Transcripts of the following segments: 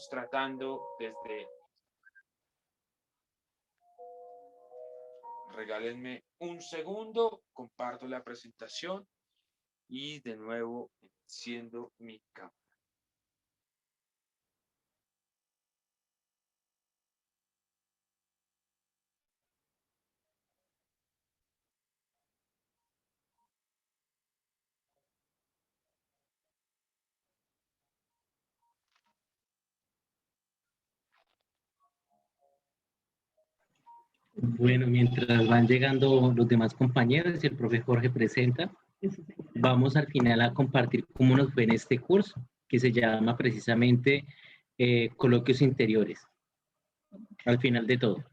tratando desde, regálenme un segundo, comparto la presentación y de nuevo enciendo mi cámara. Bueno, mientras van llegando los demás compañeros y el profe Jorge presenta, vamos al final a compartir cómo nos fue en este curso, que se llama precisamente Coloquios Interiores, al final de todo.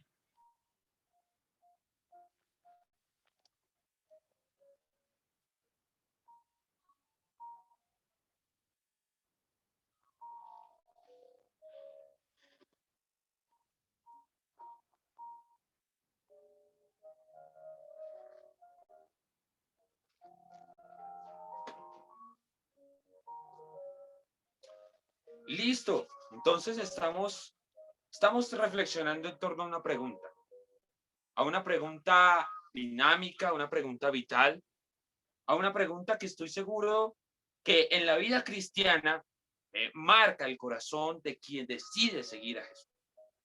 Listo, entonces estamos reflexionando en torno a una pregunta dinámica, a una pregunta vital, a una pregunta que estoy seguro que en la vida cristiana marca el corazón de quien decide seguir a Jesús,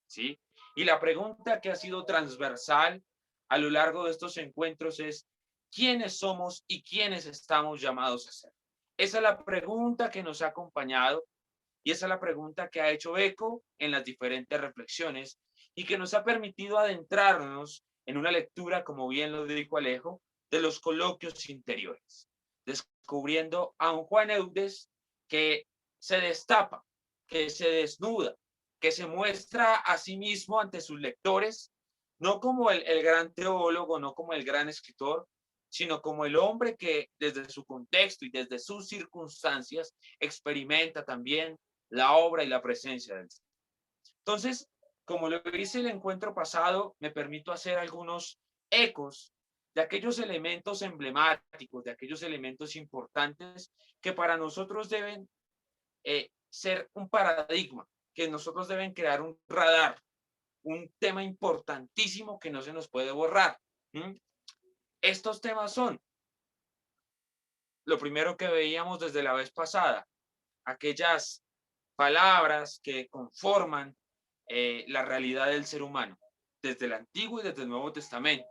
¿sí? Y la pregunta que ha sido transversal a lo largo de estos encuentros es, ¿quiénes somos y quiénes estamos llamados a ser? Esa es la pregunta que nos ha acompañado y esa es la pregunta que ha hecho eco en las diferentes reflexiones y que nos ha permitido adentrarnos en una lectura, como bien lo dijo Alejo, de los coloquios interiores, descubriendo a un Juan Eudes que se destapa, que se desnuda, que se muestra a sí mismo ante sus lectores, no como el gran teólogo, no como el gran escritor, sino como el hombre que desde su contexto y desde sus circunstancias experimenta también la obra y la presencia del Señor. Entonces, como lo hice el encuentro pasado, me permito hacer algunos ecos de aquellos elementos emblemáticos, de aquellos elementos importantes que para nosotros deben ser un paradigma, que nosotros deben crear un radar, un tema importantísimo que no se nos puede borrar. Estos temas son lo primero que veíamos desde la vez pasada, aquellas palabras que conforman la realidad del ser humano, desde el Antiguo y desde el Nuevo Testamento.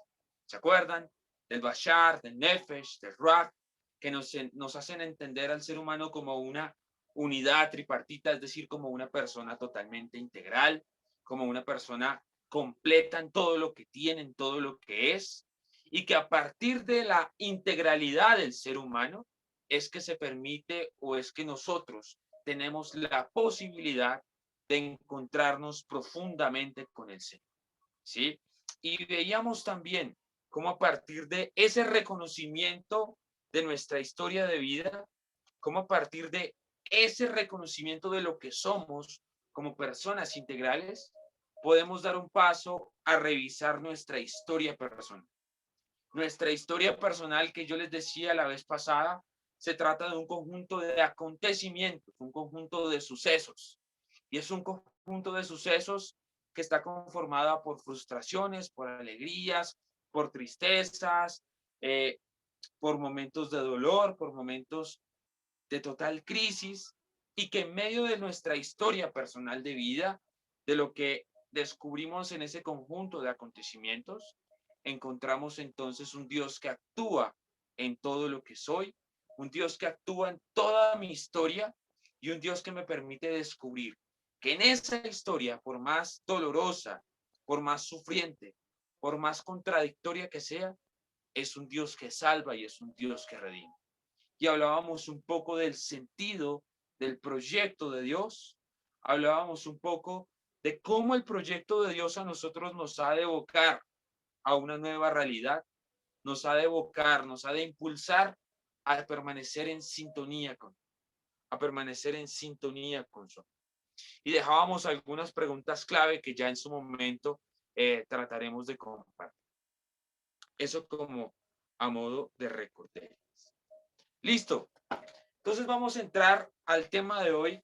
¿Se acuerdan? Del Bashar, del Nefesh, del Ruach, que nos hacen entender al ser humano como una unidad tripartita, es decir, como una persona totalmente integral, como una persona completa en todo lo que tiene, en todo lo que es, y que a partir de la integralidad del ser humano es que se permite o es que nosotros tenemos la posibilidad de encontrarnos profundamente con el Señor, ¿sí? Y veíamos también cómo a partir de ese reconocimiento de nuestra historia de vida, cómo a partir de ese reconocimiento de lo que somos como personas integrales, podemos dar un paso a revisar nuestra historia personal. Nuestra historia personal, que yo les decía la vez pasada, se trata de un conjunto de acontecimientos, un conjunto de sucesos. Y es un conjunto de sucesos que está conformada por frustraciones, por alegrías, por tristezas, eh, por momentos de dolor, por momentos de total crisis, y que en medio de nuestra historia personal de vida, de lo que descubrimos en ese conjunto de acontecimientos, encontramos entonces un Dios que actúa en todo lo que soy, un Dios que actúa en toda mi historia y un Dios que me permite descubrir que en esa historia, por más dolorosa, por más sufriente, por más contradictoria que sea, es un Dios que salva y es un Dios que redime. Y hablábamos un poco del sentido del proyecto de Dios, hablábamos un poco de cómo el proyecto de Dios a nosotros nos ha de evocar a una nueva realidad, nos ha de evocar, nos ha de impulsar a permanecer en sintonía con, a permanecer en sintonía con su. Y dejábamos algunas preguntas clave que ya en su momento trataremos de compartir. Eso como a modo de recorte. Listo. Entonces vamos a entrar al tema de hoy,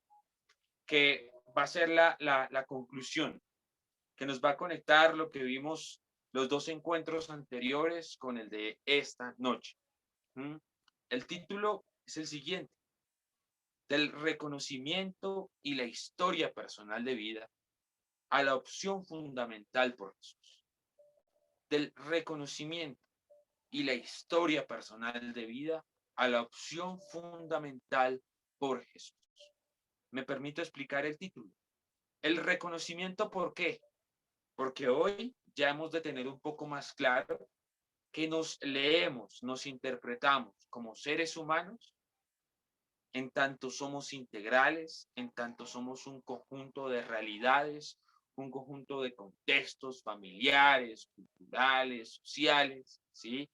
que va a ser la conclusión que nos va a conectar lo que vimos los dos encuentros anteriores con el de esta noche. El título es el siguiente: del reconocimiento y la historia personal de vida a la opción fundamental por Jesús. Del reconocimiento y la historia personal de vida a la opción fundamental por Jesús. Me permito explicar el título. El reconocimiento, ¿por qué? Porque hoy ya hemos de tener un poco más claro que nos leemos, nos interpretamos como seres humanos, en tanto somos integrales, en tanto somos un conjunto de realidades, un conjunto de contextos familiares, culturales, sociales, ¿sí?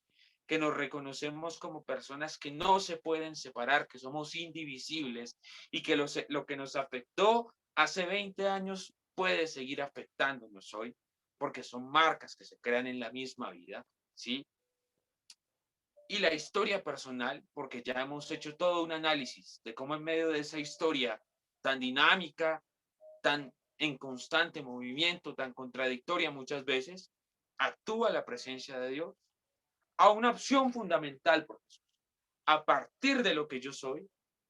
Que nos reconocemos como personas que no se pueden separar, que somos indivisibles y que lo que nos afectó hace 20 años puede seguir afectándonos hoy, porque son marcas que se crean en la misma vida, ¿sí? Y la historia personal, porque ya hemos hecho todo un análisis de cómo en medio de esa historia tan dinámica, tan en constante movimiento, tan contradictoria muchas veces, actúa la presencia de Dios a una opción fundamental por Jesús. A partir de lo que yo soy,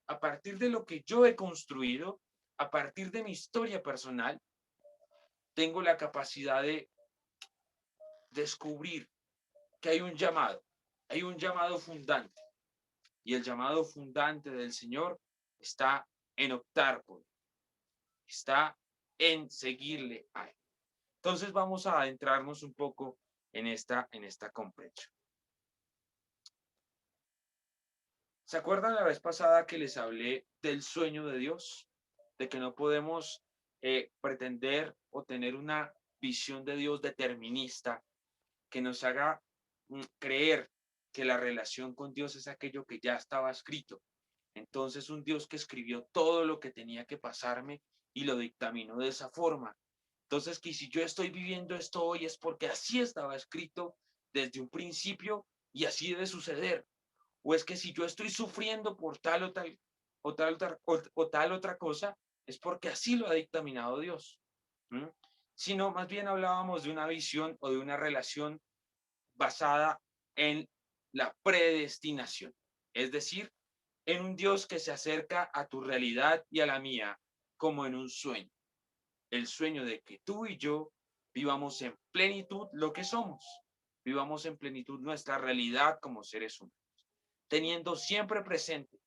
a partir de lo que yo he construido, a partir de mi historia personal, tengo la capacidad de descubrir que hay un llamado fundante. Y el llamado fundante del Señor está en optar por él, está en seguirle a él. Entonces vamos a adentrarnos un poco en esta comprensión. ¿Se acuerdan la vez pasada que les hablé del sueño de Dios? De que no podemos pretender o tener una visión de Dios determinista que nos haga creer que la relación con Dios es aquello que ya estaba escrito. Entonces un Dios que escribió todo lo que tenía que pasarme y lo dictaminó de esa forma. Entonces que si yo estoy viviendo esto hoy es porque así estaba escrito desde un principio y así debe suceder. O es que si yo estoy sufriendo por tal o tal otra cosa, es porque así lo ha dictaminado Dios. Sino más bien hablábamos de una visión o de una relación basada en la predestinación. Es decir, en un Dios que se acerca a tu realidad y a la mía como en un sueño. El sueño de que tú y yo vivamos en plenitud lo que somos, vivamos en plenitud nuestra realidad como seres humanos, teniendo siempre presente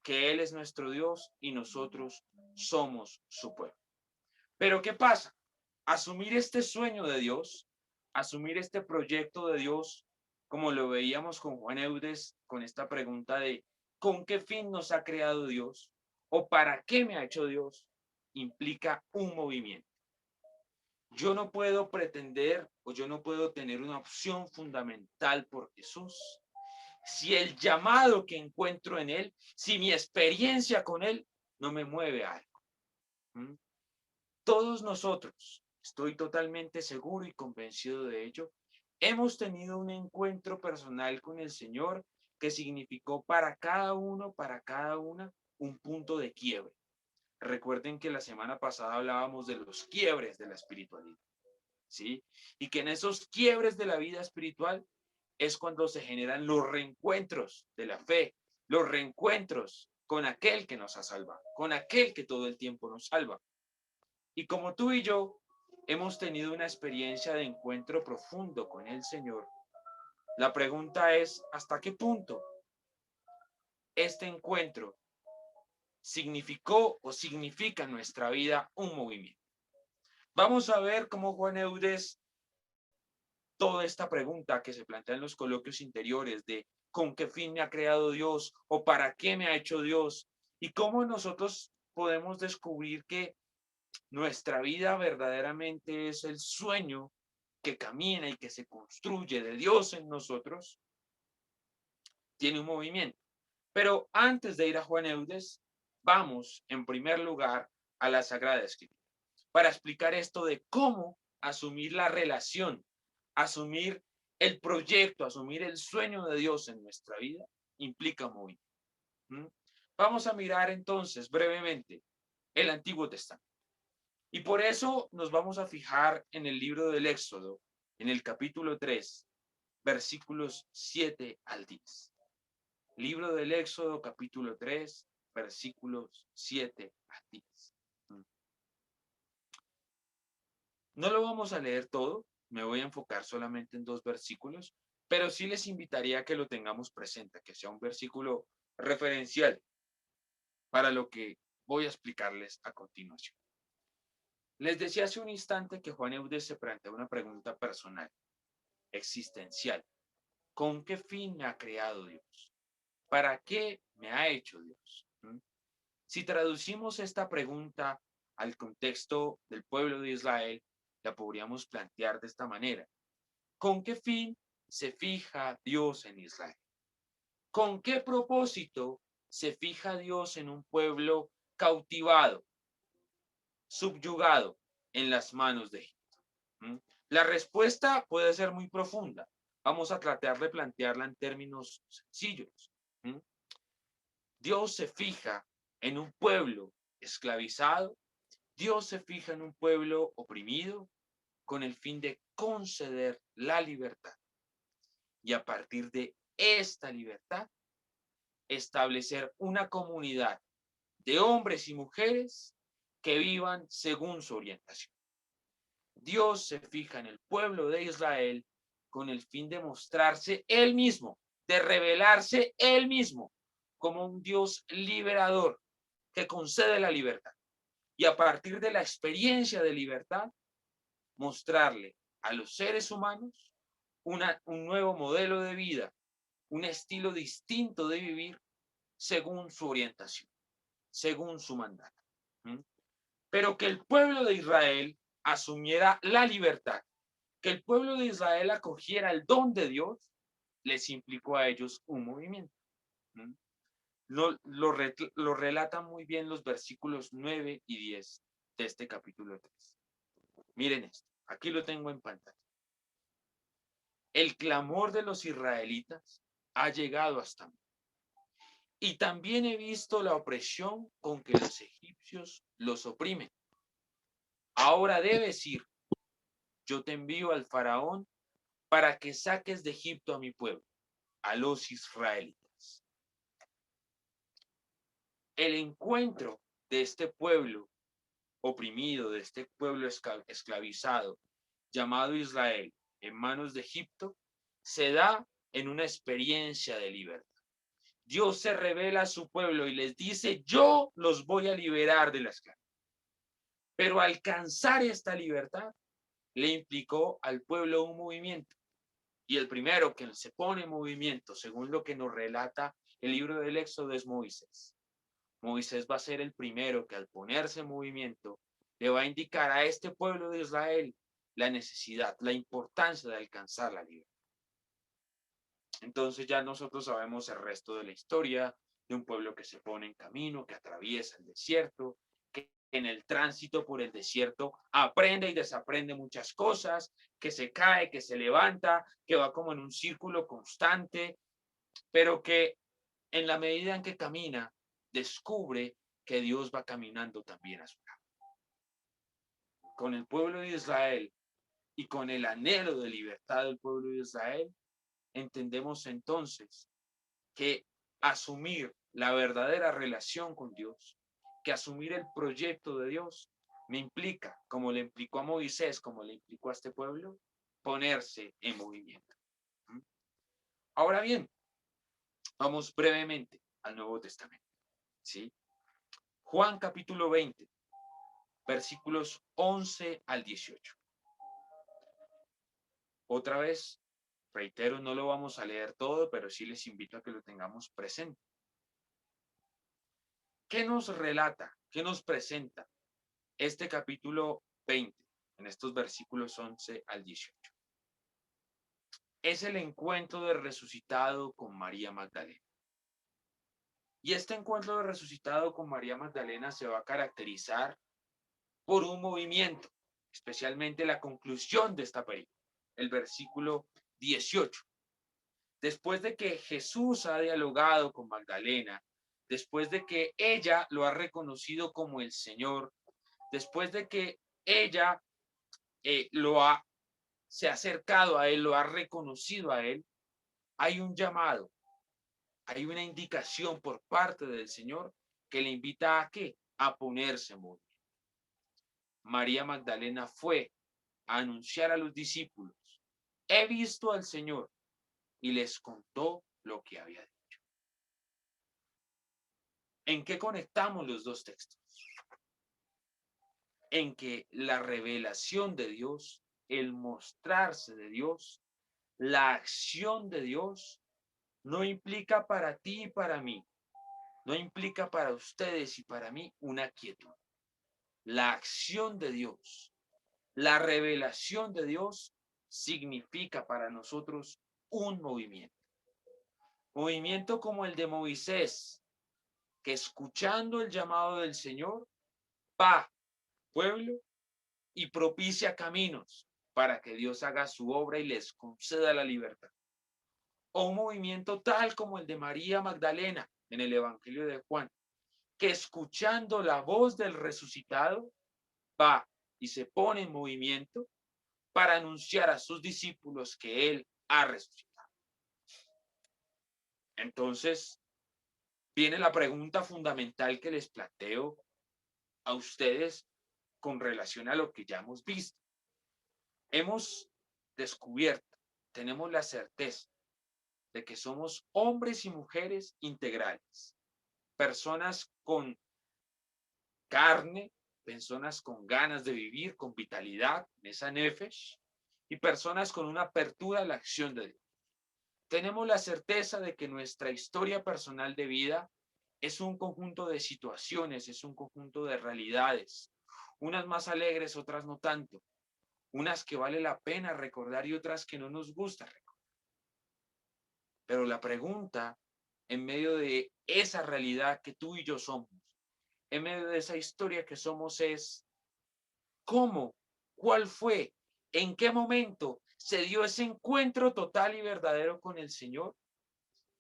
que Él es nuestro Dios y nosotros somos su pueblo. Pero ¿qué pasa? Asumir este sueño de Dios, asumir este proyecto de Dios, como lo veíamos con Juan Eudes, con esta pregunta de ¿con qué fin nos ha creado Dios? ¿O para qué me ha hecho Dios? Implica un movimiento. Yo no puedo pretender o yo no puedo tener una opción fundamental por Jesús si el llamado que encuentro en Él, si mi experiencia con Él no me mueve a algo. Todos nosotros, estoy totalmente seguro y convencido de ello, hemos tenido un encuentro personal con el Señor que significó para cada uno, para cada una, un punto de quiebre. Recuerden que la semana pasada hablábamos de los quiebres de la espiritualidad, ¿sí? Y que en esos quiebres de la vida espiritual es cuando se generan los reencuentros de la fe, los reencuentros con aquel que nos ha salvado, con aquel que todo el tiempo nos salva. Y como tú y yo hemos tenido una experiencia de encuentro profundo con el Señor, la pregunta es, ¿hasta qué punto este encuentro significó o significa en nuestra vida un movimiento? Vamos a ver cómo Juan Eudes, toda esta pregunta que se plantea en los coloquios interiores de ¿con qué fin me ha creado Dios? ¿O para qué me ha hecho Dios? Y cómo nosotros podemos descubrir que nuestra vida verdaderamente es el sueño que camina y que se construye de Dios en nosotros, tiene un movimiento. Pero antes de ir a Juan Eudes, vamos en primer lugar a la Sagrada Escritura para explicar esto de cómo asumir la relación, asumir el proyecto, asumir el sueño de Dios en nuestra vida, implica movimiento. Vamos a mirar entonces brevemente el Antiguo Testamento. Y por eso nos vamos a fijar en el libro del Éxodo, en el capítulo 3, versículos 7 al 10. Libro del Éxodo, capítulo 3, versículos 7 al 10. No lo vamos a leer todo, me voy a enfocar solamente en 2 versículos, pero sí les invitaría a que lo tengamos presente, que sea un versículo referencial para lo que voy a explicarles a continuación. Les decía hace un instante que Juan Eudes se plantea una pregunta personal, existencial. ¿Con qué fin me ha creado Dios? ¿Para qué me ha hecho Dios? Si traducimos esta pregunta al contexto del pueblo de Israel, la podríamos plantear de esta manera. ¿Con qué fin se fija Dios en Israel? ¿Con qué propósito se fija Dios en un pueblo cautivado, subyugado en las manos de Egipto? La respuesta puede ser muy profunda. Vamos a tratar de plantearla en términos sencillos. Dios se fija en un pueblo esclavizado, Dios se fija en un pueblo oprimido con el fin de conceder la libertad. Y a partir de esta libertad, establecer una comunidad de hombres y mujeres que vivan según su orientación. Dios se fija en el pueblo de Israel con el fin de mostrarse él mismo, de revelarse él mismo como un Dios liberador que concede la libertad. Y a partir de la experiencia de libertad, mostrarle a los seres humanos un nuevo modelo de vida, un estilo distinto de vivir según su orientación, según su mandato. Pero que el pueblo de Israel asumiera la libertad, que el pueblo de Israel acogiera el don de Dios, les implicó a ellos un movimiento. Lo relatan muy bien los versículos 9 y 10 de este capítulo 3. Miren esto, aquí lo tengo en pantalla. El clamor de los israelitas ha llegado hasta mí. Y también he visto la opresión con que los egipcios los oprimen. Ahora debes ir. Yo te envío al faraón para que saques de Egipto a mi pueblo, a los israelitas. El encuentro de este pueblo oprimido, de este pueblo esclavizado, llamado Israel, en manos de Egipto, se da en una experiencia de libertad. Dios se revela a su pueblo y les dice, yo los voy a liberar de la esclavitud. Pero alcanzar esta libertad le implicó al pueblo un movimiento. Y el primero que se pone en movimiento, según lo que nos relata el libro del Éxodo, es Moisés. Moisés va a ser el primero que al ponerse en movimiento le va a indicar a este pueblo de Israel la necesidad, la importancia de alcanzar la libertad. Entonces ya nosotros sabemos el resto de la historia de un pueblo que se pone en camino, que atraviesa el desierto, que en el tránsito por el desierto aprende y desaprende muchas cosas, que se cae, que se levanta, que va como en un círculo constante, pero que en la medida en que camina, descubre que Dios va caminando también a su lado. Con el pueblo de Israel y con el anhelo de libertad del pueblo de Israel, entendemos entonces que asumir la verdadera relación con Dios, que asumir el proyecto de Dios, me implica, como le implicó a Moisés, como le implicó a este pueblo, ponerse en movimiento. Ahora bien, vamos brevemente al Nuevo Testamento. ¿Sí? Juan capítulo 20, versículos 11 al 18. Otra vez, reitero, no lo vamos a leer todo, pero sí les invito a que lo tengamos presente. ¿Qué nos relata? ¿Qué nos presenta este capítulo 20 en estos versículos 11 al 18? Es el encuentro del resucitado con María Magdalena. Y este encuentro del resucitado con María Magdalena se va a caracterizar por un movimiento, especialmente la conclusión de esta película, el versículo 18. Después de que Jesús ha dialogado con Magdalena, después de que ella lo ha reconocido como el Señor, después de que ella se ha acercado a él, lo ha reconocido a él, hay un llamado, hay una indicación por parte del Señor que le invita a ¿qué? A ponerse en movimiento. María Magdalena fue a anunciar a los discípulos, he visto al Señor, y les contó lo que había dicho. ¿En qué conectamos los dos textos? En que la revelación de Dios, el mostrarse de Dios, la acción de Dios, no implica para ti y para mí, no implica para ustedes y para mí una quietud. La acción de Dios, la revelación de Dios significa para nosotros un movimiento. Movimiento como el de Moisés, que escuchando el llamado del Señor, va al pueblo y propicia caminos para que Dios haga su obra y les conceda la libertad. O un movimiento tal como el de María Magdalena en el Evangelio de Juan, que escuchando la voz del resucitado, va y se pone en movimiento para anunciar a sus discípulos que Él ha resucitado. Entonces, viene la pregunta fundamental que les planteo a ustedes con relación a lo que ya hemos visto. Hemos descubierto, tenemos la certeza de que somos hombres y mujeres integrales, personas con carne, personas con ganas de vivir, con vitalidad, esa nefesh, y personas con una apertura a la acción de Dios. Tenemos la certeza de que nuestra historia personal de vida es un conjunto de situaciones, es un conjunto de realidades, unas más alegres, otras no tanto, unas que vale la pena recordar y otras que no nos gusta recordar. Pero la pregunta, en medio de esa realidad que tú y yo somos, en medio de esa historia que somos, es ¿cómo? ¿Cuál fue? ¿En qué momento se dio ese encuentro total y verdadero con el Señor?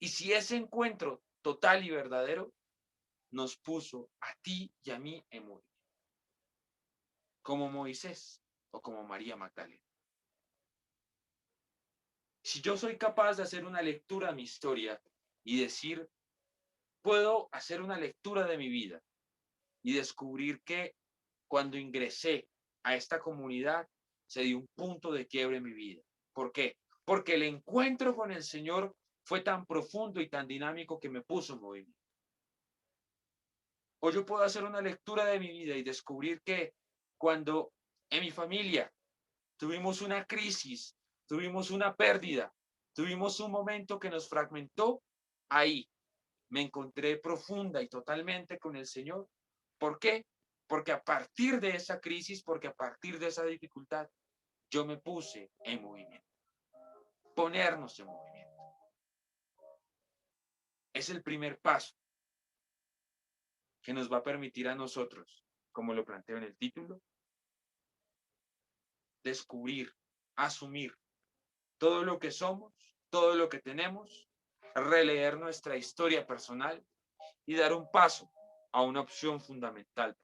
Y si ese encuentro total y verdadero nos puso a ti y a mí en movimiento, como Moisés o como María Magdalena. Si yo soy capaz de hacer una lectura de mi historia y decir, puedo hacer una lectura de mi vida y descubrir que cuando ingresé a esta comunidad se dio un punto de quiebre en mi vida. ¿Por qué? Porque el encuentro con el Señor fue tan profundo y tan dinámico que me puso en movimiento. O yo puedo hacer una lectura de mi vida y descubrir que cuando en mi familia tuvimos una crisis, tuvimos una pérdida, tuvimos un momento que nos fragmentó, ahí me encontré profunda y totalmente con el Señor. ¿Por qué? Porque a partir de esa crisis, porque a partir de esa dificultad, yo me puse en movimiento. Ponernos en movimiento. Es el primer paso que nos va a permitir a nosotros, como lo planteo en el título, descubrir, asumir todo lo que somos, todo lo que tenemos, releer nuestra historia personal y dar un paso a una opción fundamental.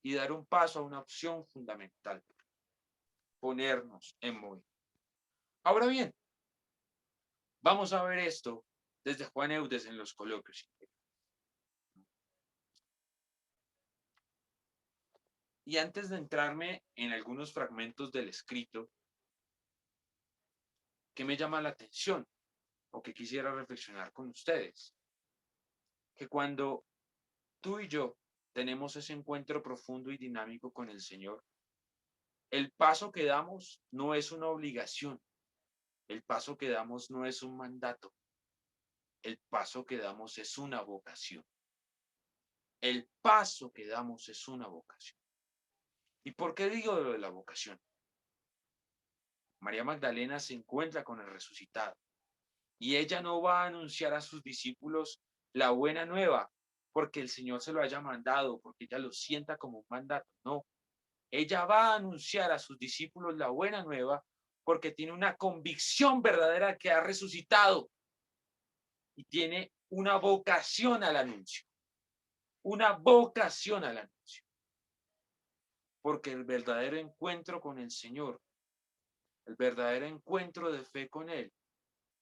Y dar un paso a una opción fundamental. Ponernos en movimiento. Ahora bien, vamos a ver esto desde Juan Eudes en los coloquios. Y antes de entrarme en algunos fragmentos del escrito que me llama la atención o que quisiera reflexionar con ustedes, que cuando tú y yo tenemos ese encuentro profundo y dinámico con el Señor, el paso que damos no es una obligación, el paso que damos no es un mandato, el paso que damos es una vocación. El paso que damos es una vocación. ¿Y por qué digo lo de la vocación? María Magdalena se encuentra con el resucitado y ella no va a anunciar a sus discípulos la buena nueva porque el Señor se lo haya mandado, porque ella lo sienta como un mandato. No, ella va a anunciar a sus discípulos la buena nueva porque tiene una convicción verdadera que ha resucitado y tiene una vocación al anuncio. Una vocación al anuncio. porque el verdadero encuentro con el Señor, el verdadero encuentro de fe con Él,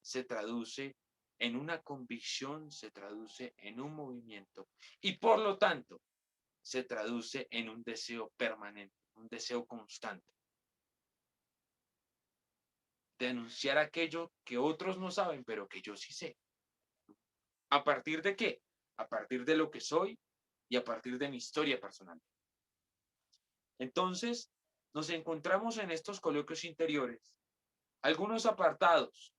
se traduce en una convicción, se traduce en un movimiento y por lo tanto se traduce en un deseo permanente, un deseo constante. Denunciar aquello que otros no saben, pero que yo sí sé. ¿A partir de qué? A partir de lo que soy y a partir de mi historia personal. Entonces, nos encontramos en estos coloquios interiores algunos apartados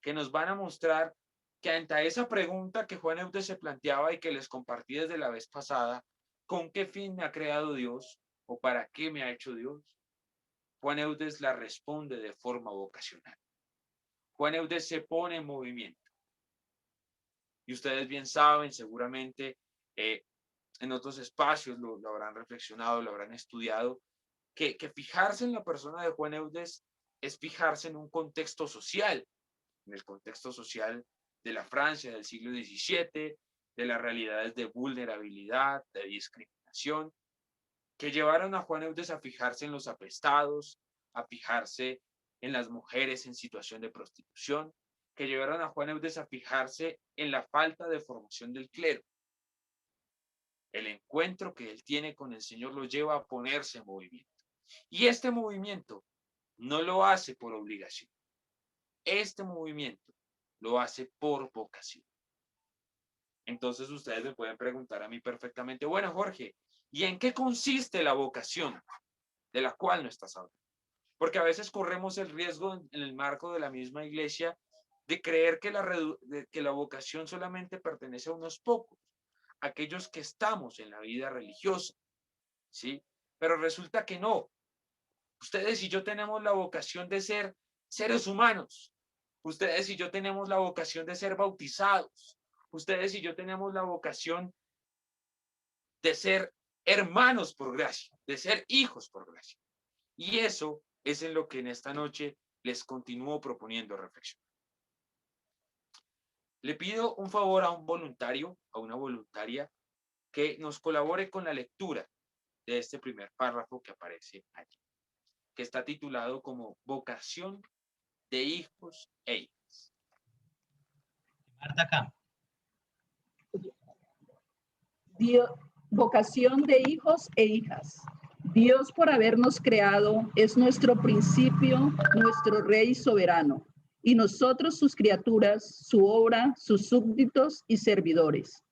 que nos van a mostrar que ante esa pregunta que Juan Eudes se planteaba y que les compartí desde la vez pasada, ¿con qué fin me ha creado Dios o para qué me ha hecho Dios? Juan Eudes la responde de forma vocacional. Juan Eudes se pone en movimiento. Y ustedes bien saben, seguramente en otros espacios lo habrán reflexionado, lo habrán estudiado, que fijarse en la persona de Juan Eudes es fijarse en un contexto social, en el contexto social de la Francia del siglo XVII, de las realidades de vulnerabilidad, de discriminación, que llevaron a Juan Eudes a fijarse en los apestados, a fijarse en las mujeres en situación de prostitución, que llevaron a Juan Eudes a fijarse en la falta de formación del clero. El encuentro que él tiene con el Señor lo lleva a ponerse en movimiento. Y este movimiento no lo hace por obligación. Este movimiento lo hace por vocación. Entonces ustedes me pueden preguntar a mí perfectamente, bueno, Jorge, ¿y en qué consiste la vocación de la cual no estás hablando? Porque a veces corremos el riesgo en el marco de la misma iglesia de creer que la vocación solamente pertenece a unos pocos, aquellos que estamos en la vida religiosa, ¿sí? Pero resulta que no. Ustedes y yo tenemos la vocación de ser seres humanos. Ustedes y yo tenemos la vocación de ser bautizados. Ustedes y yo tenemos la vocación de ser hermanos por gracia, de ser hijos por gracia. Y eso es en lo que en esta noche les continúo proponiendo reflexión. Le pido un favor a un voluntario, a una voluntaria, que nos colabore con la lectura de este primer párrafo que aparece allí, que está titulado como Vocación de hijos e hijas. Marta acá. Dios, vocación de hijos e hijas. Dios, por habernos creado, es nuestro principio, nuestro Rey soberano, y nosotros sus criaturas, su obra, sus súbditos y servidores.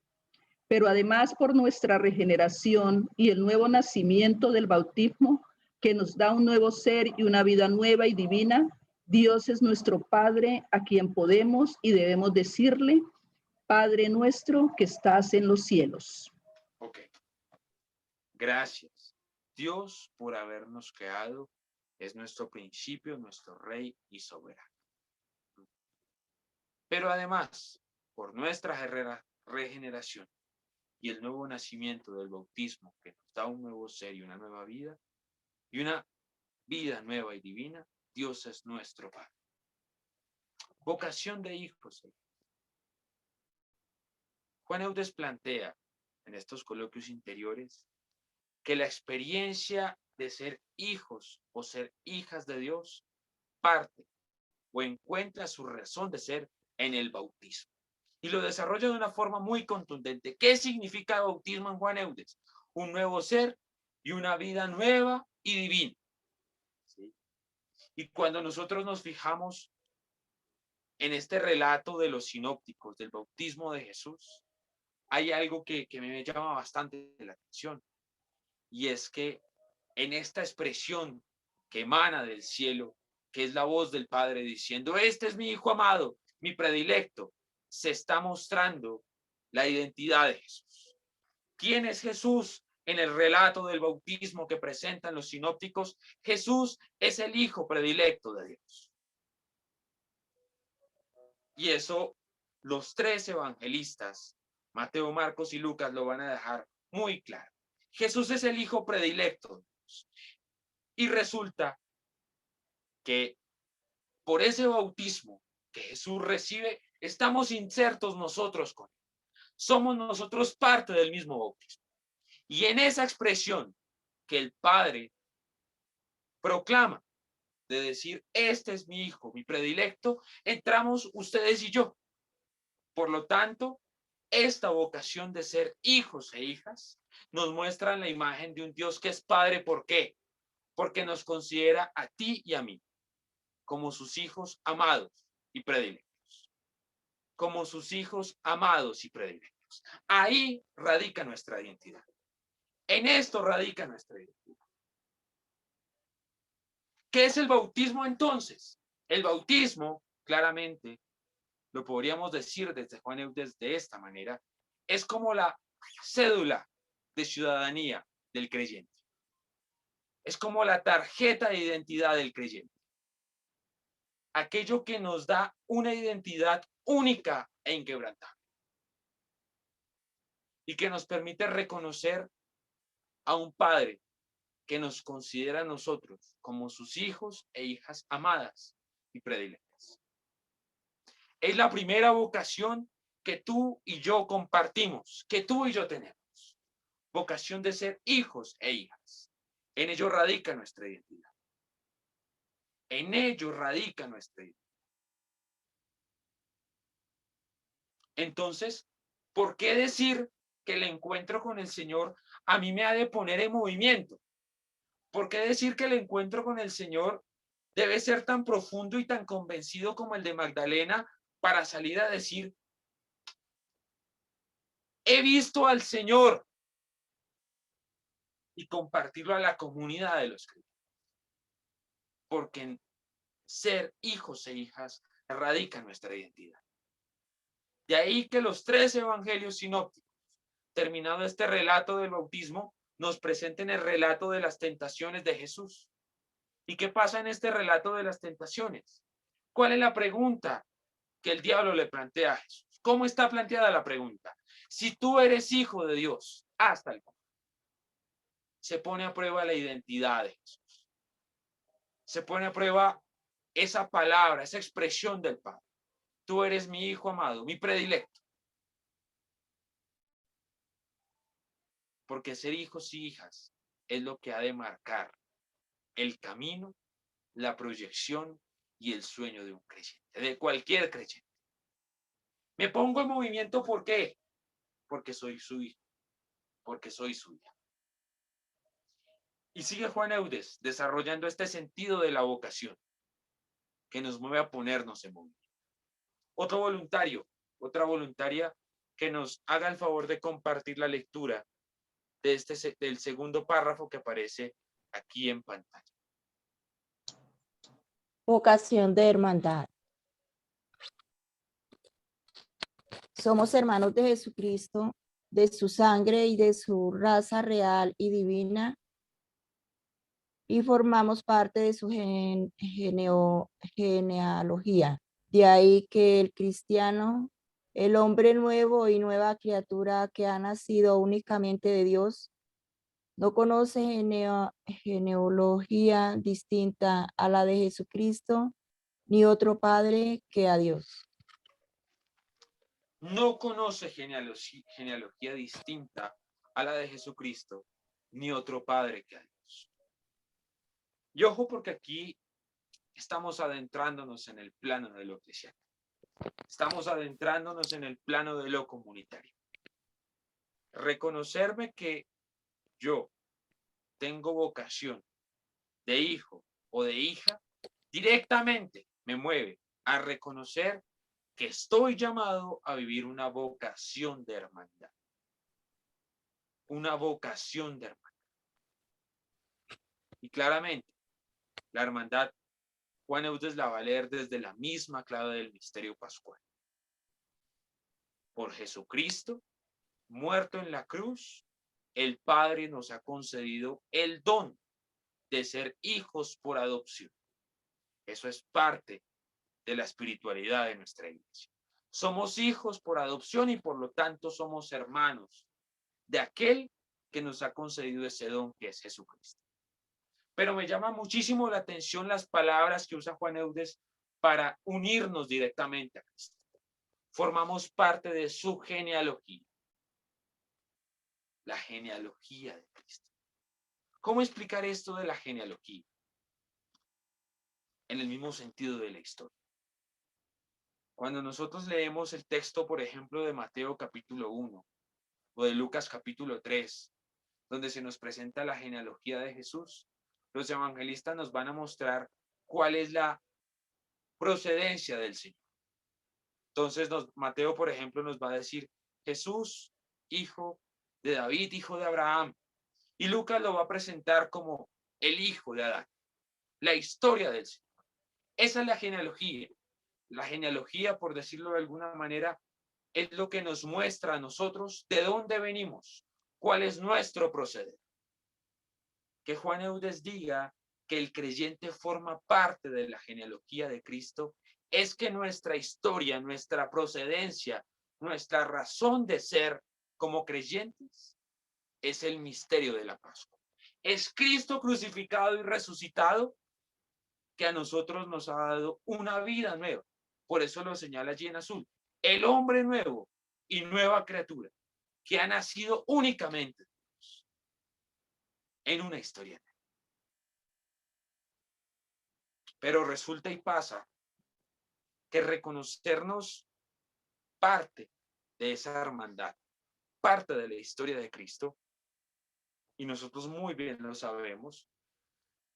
Pero además por nuestra regeneración y el nuevo nacimiento del bautismo, que nos da un nuevo ser y una vida nueva y divina, Dios es nuestro Padre, a quien podemos y debemos decirle, Padre nuestro que estás en los cielos. Ok. Gracias, Dios, por habernos creado. Es nuestro principio, nuestro Rey y soberano. Pero además, por nuestra regeneración y el nuevo nacimiento del bautismo que nos da un nuevo ser y una nueva vida, y una vida nueva y divina, Dios es nuestro Padre. Vocación de hijos. Juan Eudes plantea en estos coloquios interiores que la experiencia de ser hijos o ser hijas de Dios parte o encuentra su razón de ser en el bautismo. Y lo desarrolla de una forma muy contundente. ¿Qué significa bautismo en Juan Eudes? Un nuevo ser y una vida nueva y divina. ¿Sí? Y cuando nosotros nos fijamos en este relato de los sinópticos del bautismo de Jesús, hay algo que me llama bastante la atención. Y es que en esta expresión que emana del cielo, que es la voz del Padre diciendo, este es mi Hijo amado, mi predilecto, se está mostrando la identidad de Jesús. ¿Quién es Jesús? En el relato del bautismo que presentan los sinópticos, Jesús es el Hijo predilecto de Dios. Y eso los tres evangelistas, Mateo, Marcos y Lucas, lo van a dejar muy claro. Jesús es el Hijo predilecto de Dios. Y resulta que por ese bautismo que Jesús recibe, estamos insertos nosotros con él. Somos nosotros parte del mismo bautismo. Y en esa expresión que el Padre proclama, de decir, este es mi hijo, mi predilecto, entramos ustedes y yo. Por lo tanto, esta vocación de ser hijos e hijas nos muestra la imagen de un Dios que es Padre. ¿Por qué? Porque nos considera a ti y a mí como sus hijos amados y predilectos. Como sus hijos amados y predilectos. Ahí radica nuestra identidad. En esto radica nuestra identidad. ¿Qué es el bautismo entonces? El bautismo, claramente, lo podríamos decir desde Juan Eudes de esta manera, es como la cédula de ciudadanía del creyente. Es como la tarjeta de identidad del creyente. Aquello que nos da una identidad única e inquebrantable. Y que nos permite reconocer a un Padre que nos considera a nosotros como sus hijos e hijas amadas y predilectas. Es la primera vocación que tú y yo compartimos, que tú y yo tenemos. Vocación de ser hijos e hijas. En ello radica nuestra identidad. En ello radica nuestra identidad. Entonces, ¿por qué decir que el encuentro con el Señor a mí me ha de poner en movimiento? ¿Por qué decir que el encuentro con el Señor debe ser tan profundo y tan convencido como el de Magdalena para salir a decir, he visto al Señor, y compartirlo a la comunidad de los creyentes? Porque en ser hijos e hijas radica nuestra identidad. De ahí que los 3 evangelios sinópticos, terminado este relato del bautismo, nos presenten el relato de las tentaciones de Jesús. ¿Y qué pasa en este relato de las tentaciones? ¿Cuál es la pregunta que el diablo le plantea a Jesús? ¿Cómo está planteada la pregunta? Si tú eres hijo de Dios, hasta el punto. Se pone a prueba la identidad de Jesús. Se pone a prueba esa palabra, esa expresión del Padre. Tú eres mi hijo amado, mi predilecto. Porque ser hijos y hijas es lo que ha de marcar el camino, la proyección y el sueño de un creyente, de cualquier creyente. Me pongo en movimiento, ¿por qué? Porque soy su hijo, porque soy suya. Y sigue Juan Eudes desarrollando este sentido de la vocación que nos mueve a ponernos en movimiento. Otro voluntario, otra voluntaria que nos haga el favor de compartir la lectura de del segundo párrafo que aparece aquí en pantalla. Vocación de hermandad. Somos hermanos de Jesucristo, de su sangre y de su raza real y divina, y formamos parte de su genealogía. De ahí que el cristiano, el hombre nuevo y nueva criatura que ha nacido únicamente de Dios, no conoce genealogía distinta a la de Jesucristo, ni otro padre que a Dios. No conoce genealogía distinta a la de Jesucristo, ni otro padre que a Dios. Y ojo, porque aquí estamos adentrándonos en el plano de lo eclesiástico. Estamos adentrándonos en el plano de lo comunitario. Reconocerme que yo tengo vocación de hijo o de hija, directamente me mueve a reconocer que estoy llamado a vivir una vocación de hermandad. Una vocación de hermandad. Y claramente, la hermandad, Juan Eudes la va a leer desde la misma clave del misterio pascual. Por Jesucristo, muerto en la cruz, el Padre nos ha concedido el don de ser hijos por adopción. Eso es parte de la espiritualidad de nuestra iglesia. Somos hijos por adopción y por lo tanto somos hermanos de aquel que nos ha concedido ese don que es Jesucristo. Pero me llama muchísimo la atención las palabras que usa Juan Eudes para unirnos directamente a Cristo. Formamos parte de su genealogía. La genealogía de Cristo. ¿Cómo explicar esto de la genealogía? En el mismo sentido de la historia. Cuando nosotros leemos el texto, por ejemplo, de Mateo capítulo 1 o de Lucas capítulo 3, donde se nos presenta la genealogía de Jesús, los evangelistas nos van a mostrar cuál es la procedencia del Señor. Entonces, Mateo, por ejemplo, nos va a decir Jesús, hijo de David, hijo de Abraham. Y Lucas lo va a presentar como el hijo de Adán, la historia del Señor. Esa es la genealogía. La genealogía, por decirlo de alguna manera, es lo que nos muestra a nosotros de dónde venimos, cuál es nuestro proceder. Que Juan Eudes diga que el creyente forma parte de la genealogía de Cristo, es que nuestra historia, nuestra procedencia, nuestra razón de ser como creyentes es el misterio de la Pascua. Es Cristo crucificado y resucitado que a nosotros nos ha dado una vida nueva. Por eso lo señala allí en azul. El hombre nuevo y nueva criatura que ha nacido únicamente en una historia. Pero resulta y pasa que reconocernos parte de esa hermandad, parte de la historia de Cristo, y nosotros muy bien lo sabemos,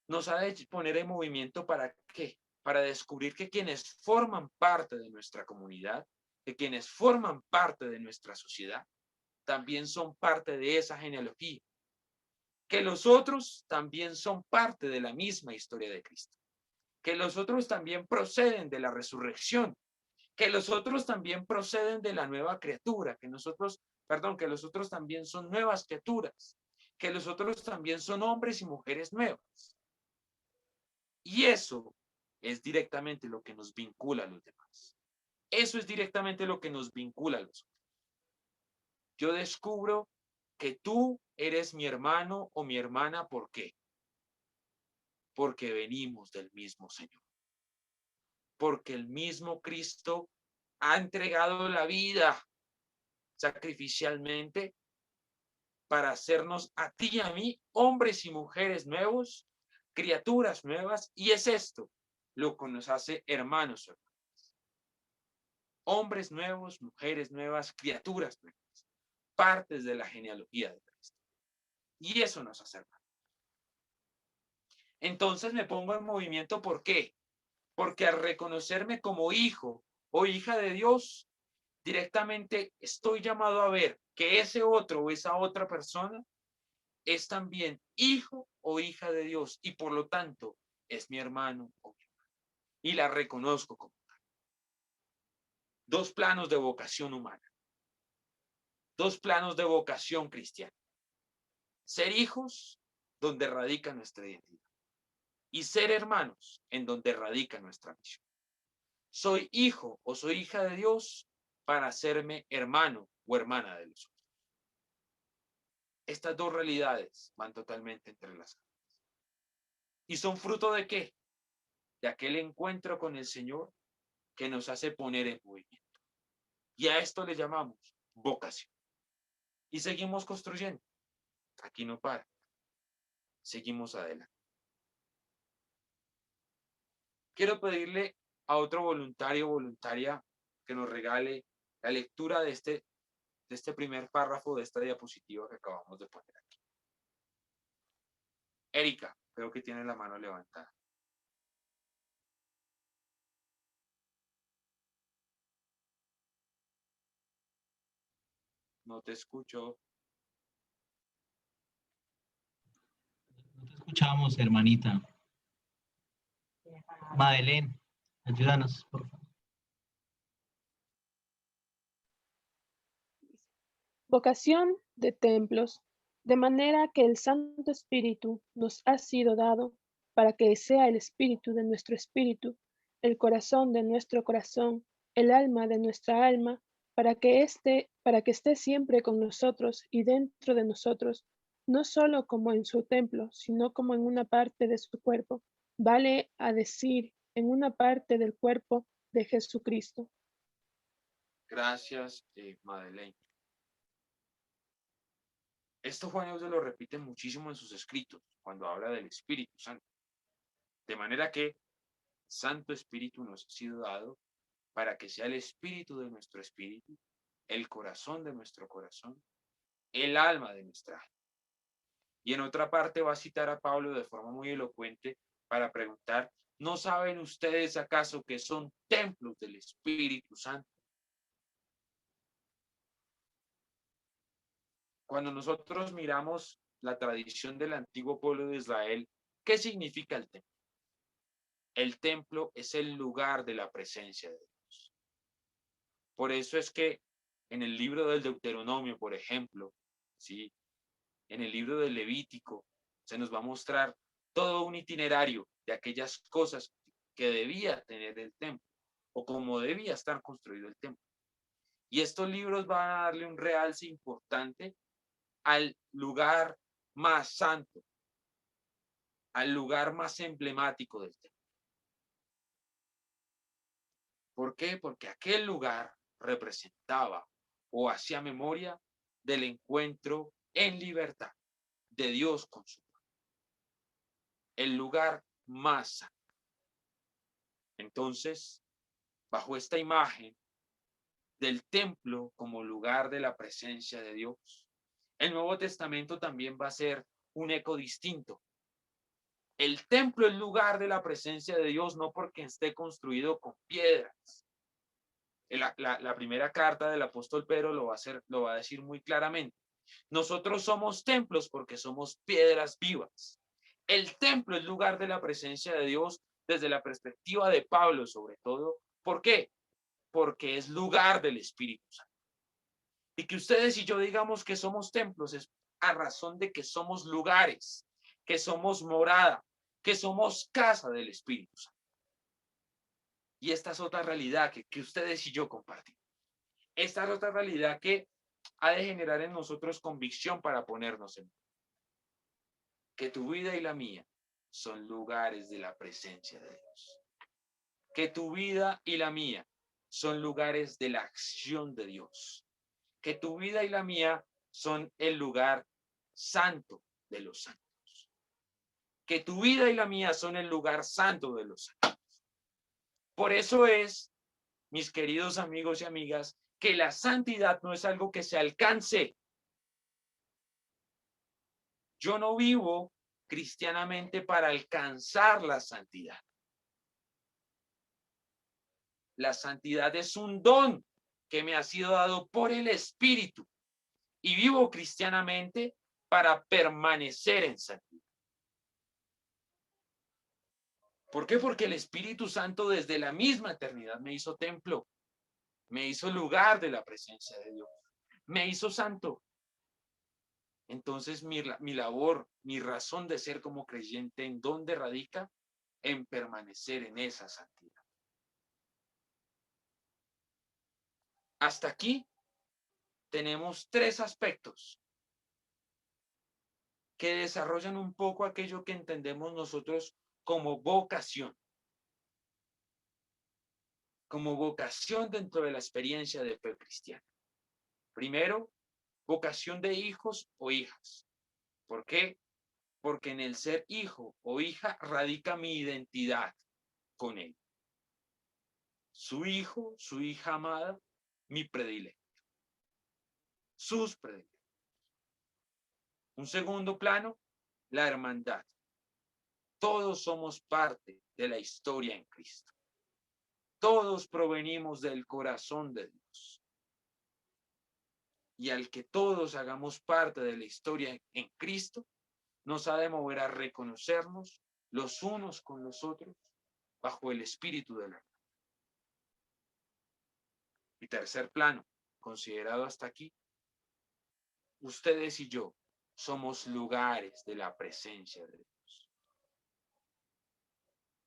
nos ha de poner en movimiento ¿para qué? Para descubrir que quienes forman parte de nuestra comunidad, que quienes forman parte de nuestra sociedad, también son parte de esa genealogía, que los otros también son parte de la misma historia de Cristo, que los otros también proceden de la resurrección, que los otros también proceden de la nueva criatura, que los otros también son nuevas criaturas, que los otros también son hombres y mujeres nuevas. Y eso es directamente lo que nos vincula a los demás. Eso es directamente lo que nos vincula a los otros. Yo descubro que tú eres mi hermano o mi hermana, ¿por qué? Porque venimos del mismo Señor. Porque el mismo Cristo ha entregado la vida sacrificialmente para hacernos a ti y a mí hombres y mujeres nuevos, criaturas nuevas, y es esto lo que nos hace hermanos, hombres nuevos, mujeres nuevas, criaturas nuevas, partes de la genealogía de Cristo. Y eso nos hace hermanos. Entonces me pongo en movimiento, ¿por qué? Porque al reconocerme como hijo o hija de Dios, directamente estoy llamado a ver que ese otro o esa otra persona es también hijo o hija de Dios y por lo tanto es mi hermano o mi hermana. Y la reconozco como tal. Dos planos de vocación humana. Dos planos de vocación cristiana. Ser hijos donde radica nuestra identidad. Y ser hermanos en donde radica nuestra misión. Soy hijo o soy hija de Dios para hacerme hermano o hermana de los otros. Estas dos realidades van totalmente entrelazadas. ¿Y son fruto de qué? De aquel encuentro con el Señor que nos hace poner en movimiento. Y a esto le llamamos vocación. Y seguimos construyendo. Aquí no para. Seguimos adelante. Quiero pedirle a otro voluntario o voluntaria que nos regale la lectura de este primer párrafo de esta diapositiva que acabamos de poner aquí. Erika, creo que tiene la mano levantada. No te escucho. No te escuchamos, hermanita. Madeleine, ayúdanos, por favor. Vocación de templos, de manera que el Santo Espíritu nos ha sido dado para que sea el espíritu de nuestro espíritu, el corazón de nuestro corazón, el alma de nuestra alma, para que esté siempre con nosotros y dentro de nosotros, no solo como en su templo, sino como en una parte de su cuerpo, vale a decir, en una parte del cuerpo de Jesucristo. Gracias, Madeleine. Esto Juan Eudes lo repite muchísimo en sus escritos, cuando habla del Espíritu Santo. De manera que Santo Espíritu nos ha sido dado para que sea el espíritu de nuestro espíritu, el corazón de nuestro corazón, el alma de nuestra alma. Y en otra parte va a citar a Pablo de forma muy elocuente para preguntar, ¿no saben ustedes acaso que son templos del Espíritu Santo? Cuando nosotros miramos la tradición del antiguo pueblo de Israel, ¿qué significa el templo? El templo es el lugar de la presencia de Dios. Por eso es que en el libro del Deuteronomio, por ejemplo, ¿sí? En el libro del Levítico, se nos va a mostrar todo un itinerario de aquellas cosas que debía tener el templo o cómo debía estar construido el templo. Y estos libros van a darle un realce importante al lugar más santo, al lugar más emblemático del templo. ¿Por qué? Porque aquel lugar representaba o hacía memoria del encuentro en libertad de Dios con su pueblo. El lugar más santo. Entonces, bajo esta imagen del templo como lugar de la presencia de Dios, el Nuevo Testamento también va a ser un eco distinto. El templo es lugar de la presencia de Dios no porque esté construido con piedras. La primera carta del apóstol Pedro lo va a decir muy claramente. Nosotros somos templos porque somos piedras vivas. El templo es lugar de la presencia de Dios desde la perspectiva de Pablo, sobre todo. ¿Por qué? Porque es lugar del Espíritu Santo. Y que ustedes y yo digamos que somos templos es a razón de que somos lugares, que somos morada, que somos casa del Espíritu Santo. Y esta es otra realidad que ustedes y yo compartimos. Esta es otra realidad que ha de generar en nosotros convicción para ponernos en que tu vida y la mía son lugares de la presencia de Dios. Que tu vida y la mía son lugares de la acción de Dios. Que tu vida y la mía son el lugar santo de los santos. Que tu vida y la mía son el lugar santo de los santos. Por eso es, mis queridos amigos y amigas, que la santidad no es algo que se alcance. Yo no vivo cristianamente para alcanzar la santidad. La santidad es un don que me ha sido dado por el Espíritu y vivo cristianamente para permanecer en santidad. ¿Por qué? Porque el Espíritu Santo desde la misma eternidad me hizo templo, me hizo lugar de la presencia de Dios, me hizo santo. Entonces mi labor, mi razón de ser como creyente, ¿en dónde radica? En permanecer en esa santidad. Hasta aquí tenemos tres aspectos que desarrollan un poco aquello que entendemos nosotros como vocación dentro de la experiencia de fe cristiana. Primero, vocación de hijos o hijas. ¿Por qué? Porque en el ser hijo o hija radica mi identidad con él. Su hijo, su hija amada, mi predilecto. Sus predilectos. Un segundo plano, la hermandad. Todos somos parte de la historia en Cristo. Todos provenimos del corazón de Dios. Y al que todos hagamos parte de la historia en Cristo, nos ha de mover a reconocernos los unos con los otros bajo el espíritu de la hermandad. Y tercer plano, considerado hasta aquí, ustedes y yo somos lugares de la presencia de Dios.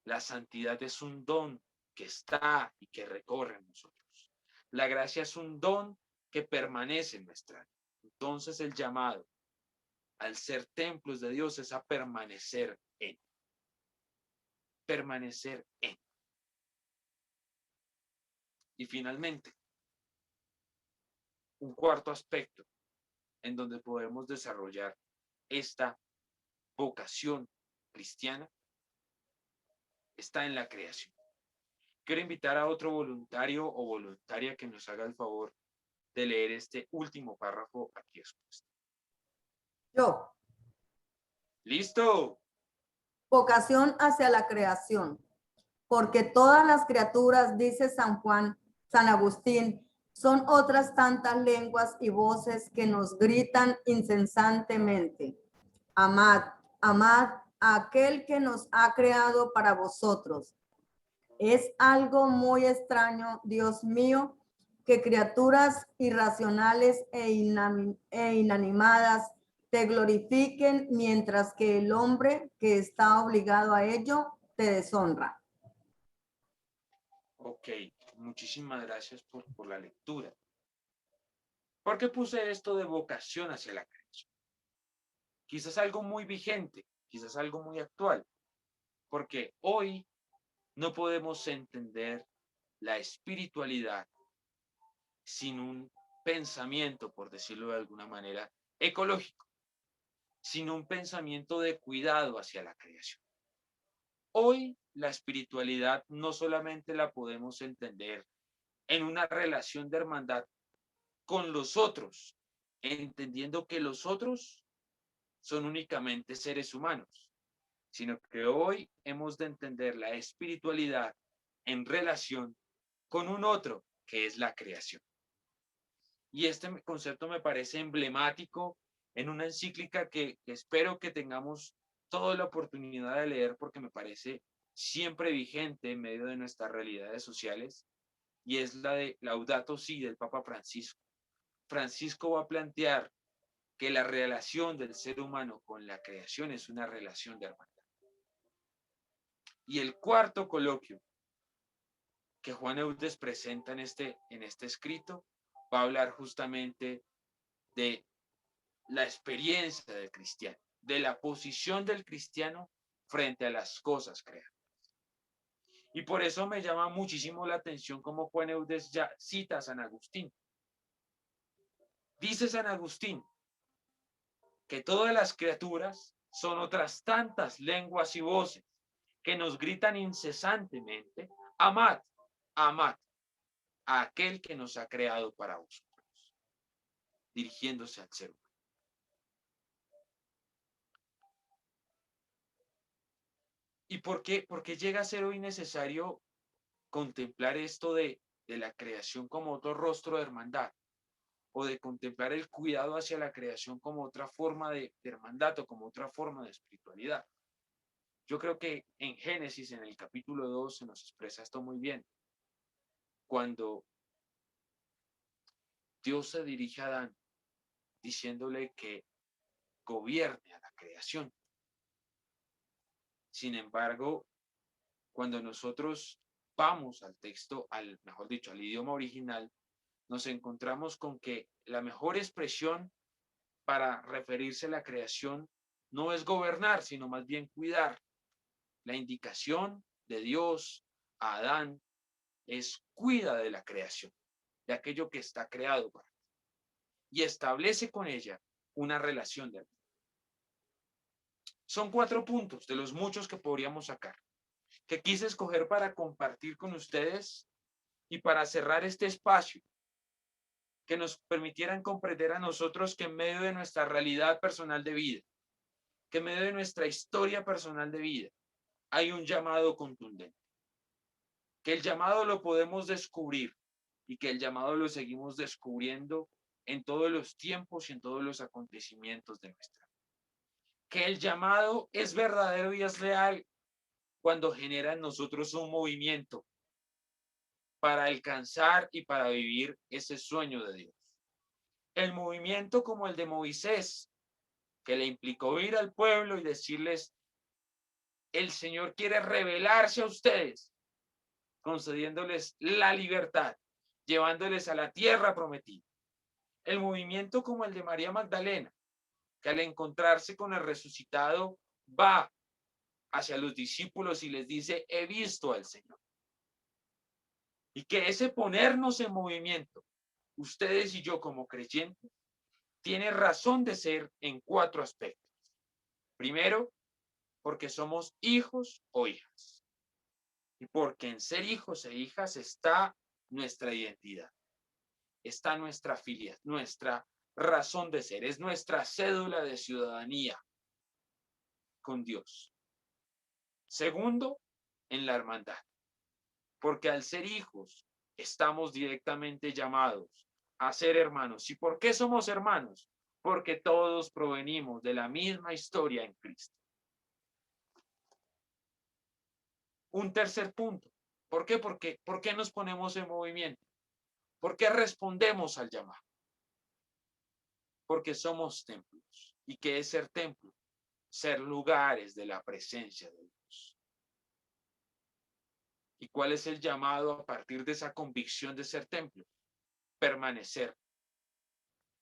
La santidad es un don que está y que recorre en nosotros. La gracia es un don que permanece en nuestra vida. Entonces el llamado al ser templos de Dios es a permanecer en. Permanecer en. Y finalmente, un cuarto aspecto en donde podemos desarrollar esta vocación cristiana está en la creación. Quiero invitar a otro voluntario o voluntaria que nos haga el favor de leer este último párrafo aquí expuesto. Yo, ¡Listo! vocación hacia la creación, porque todas las criaturas, dice San Agustín, son otras tantas lenguas y voces que nos gritan incesantemente. Amad, amad a aquel que nos ha creado para vosotros. Es algo muy extraño, Dios mío, que criaturas irracionales e inanimadas te glorifiquen, mientras que el hombre que está obligado a ello te deshonra. Ok, muchísimas gracias por la lectura. ¿Por qué puse esto de vocación hacia la creación? Quizás algo muy vigente, quizás algo muy actual, porque hoy no podemos entender la espiritualidad sin un pensamiento, por decirlo de alguna manera, ecológico, sin un pensamiento de cuidado hacia la creación. Hoy la espiritualidad no solamente la podemos entender en una relación de hermandad con los otros, entendiendo que los otros son únicamente seres humanos, sino que hoy hemos de entender la espiritualidad en relación con un otro, que es la creación. Y este concepto me parece emblemático en una encíclica que espero que tengamos toda la oportunidad de leer porque me parece siempre vigente en medio de nuestras realidades sociales, y es la de Laudato Si del Papa Francisco. Francisco va a plantear que la relación del ser humano con la creación es una relación de hermandad. Y el cuarto coloquio que Juan Eudes presenta en este escrito va a hablar justamente de la experiencia del cristiano, de la posición del cristiano frente a las cosas creadas. Y por eso me llama muchísimo la atención cómo Juan Eudes ya cita a San Agustín. Dice San Agustín que todas las criaturas son otras tantas lenguas y voces que nos gritan incesantemente: amad, amad a aquel que nos ha creado para vosotros, dirigiéndose al ser humano. ¿Y por qué llega a ser hoy necesario contemplar esto de la creación como otro rostro de hermandad, o de contemplar el cuidado hacia la creación como otra forma de hermandad o como otra forma de espiritualidad? Yo creo que en Génesis, en el capítulo 2, se nos expresa esto muy bien. Cuando Dios se dirige a Adán diciéndole que gobierne a la creación. Sin embargo, cuando nosotros vamos al texto, mejor dicho, al idioma original, nos encontramos con que la mejor expresión para referirse a la creación no es gobernar, sino más bien cuidar. La indicación de Dios a Adán es: cuida de la creación, de aquello que está creado para ti, y establece con ella una relación de amor. Son 4 puntos de los muchos que podríamos sacar, que quise escoger para compartir con ustedes y para cerrar este espacio, que nos permitieran comprender a nosotros que en medio de nuestra realidad personal de vida, que en medio de nuestra historia personal de vida, hay un llamado contundente, que el llamado lo podemos descubrir y que el llamado lo seguimos descubriendo en todos los tiempos y en todos los acontecimientos de nuestra vida, que el llamado es verdadero y es real cuando genera en nosotros un movimiento para alcanzar y para vivir ese sueño de Dios. El movimiento como el de Moisés, que le implicó ir al pueblo y decirles: el Señor quiere revelarse a ustedes, concediéndoles la libertad, llevándoles a la tierra prometida. El movimiento como el de María Magdalena, que al encontrarse con el resucitado va hacia los discípulos y les dice: he visto al Señor. Y que ese ponernos en movimiento, ustedes y yo como creyentes, tiene razón de ser en 4 aspectos. Primero, porque somos hijos o hijas. Y porque en ser hijos e hijas está nuestra identidad, está nuestra filiación, nuestra razón de ser, es nuestra cédula de ciudadanía con Dios. Segundo, en la hermandad, porque al ser hijos estamos directamente llamados a ser hermanos. ¿Y por qué somos hermanos? Porque todos provenimos de la misma historia en Cristo. Un tercer punto. ¿Por qué? ¿Por qué nos ponemos en movimiento? ¿Por qué respondemos al llamado? Porque somos templos. ¿Y qué es ser templo? Ser lugares de la presencia de Dios. ¿Y cuál es el llamado a partir de esa convicción de ser templo? Permanecer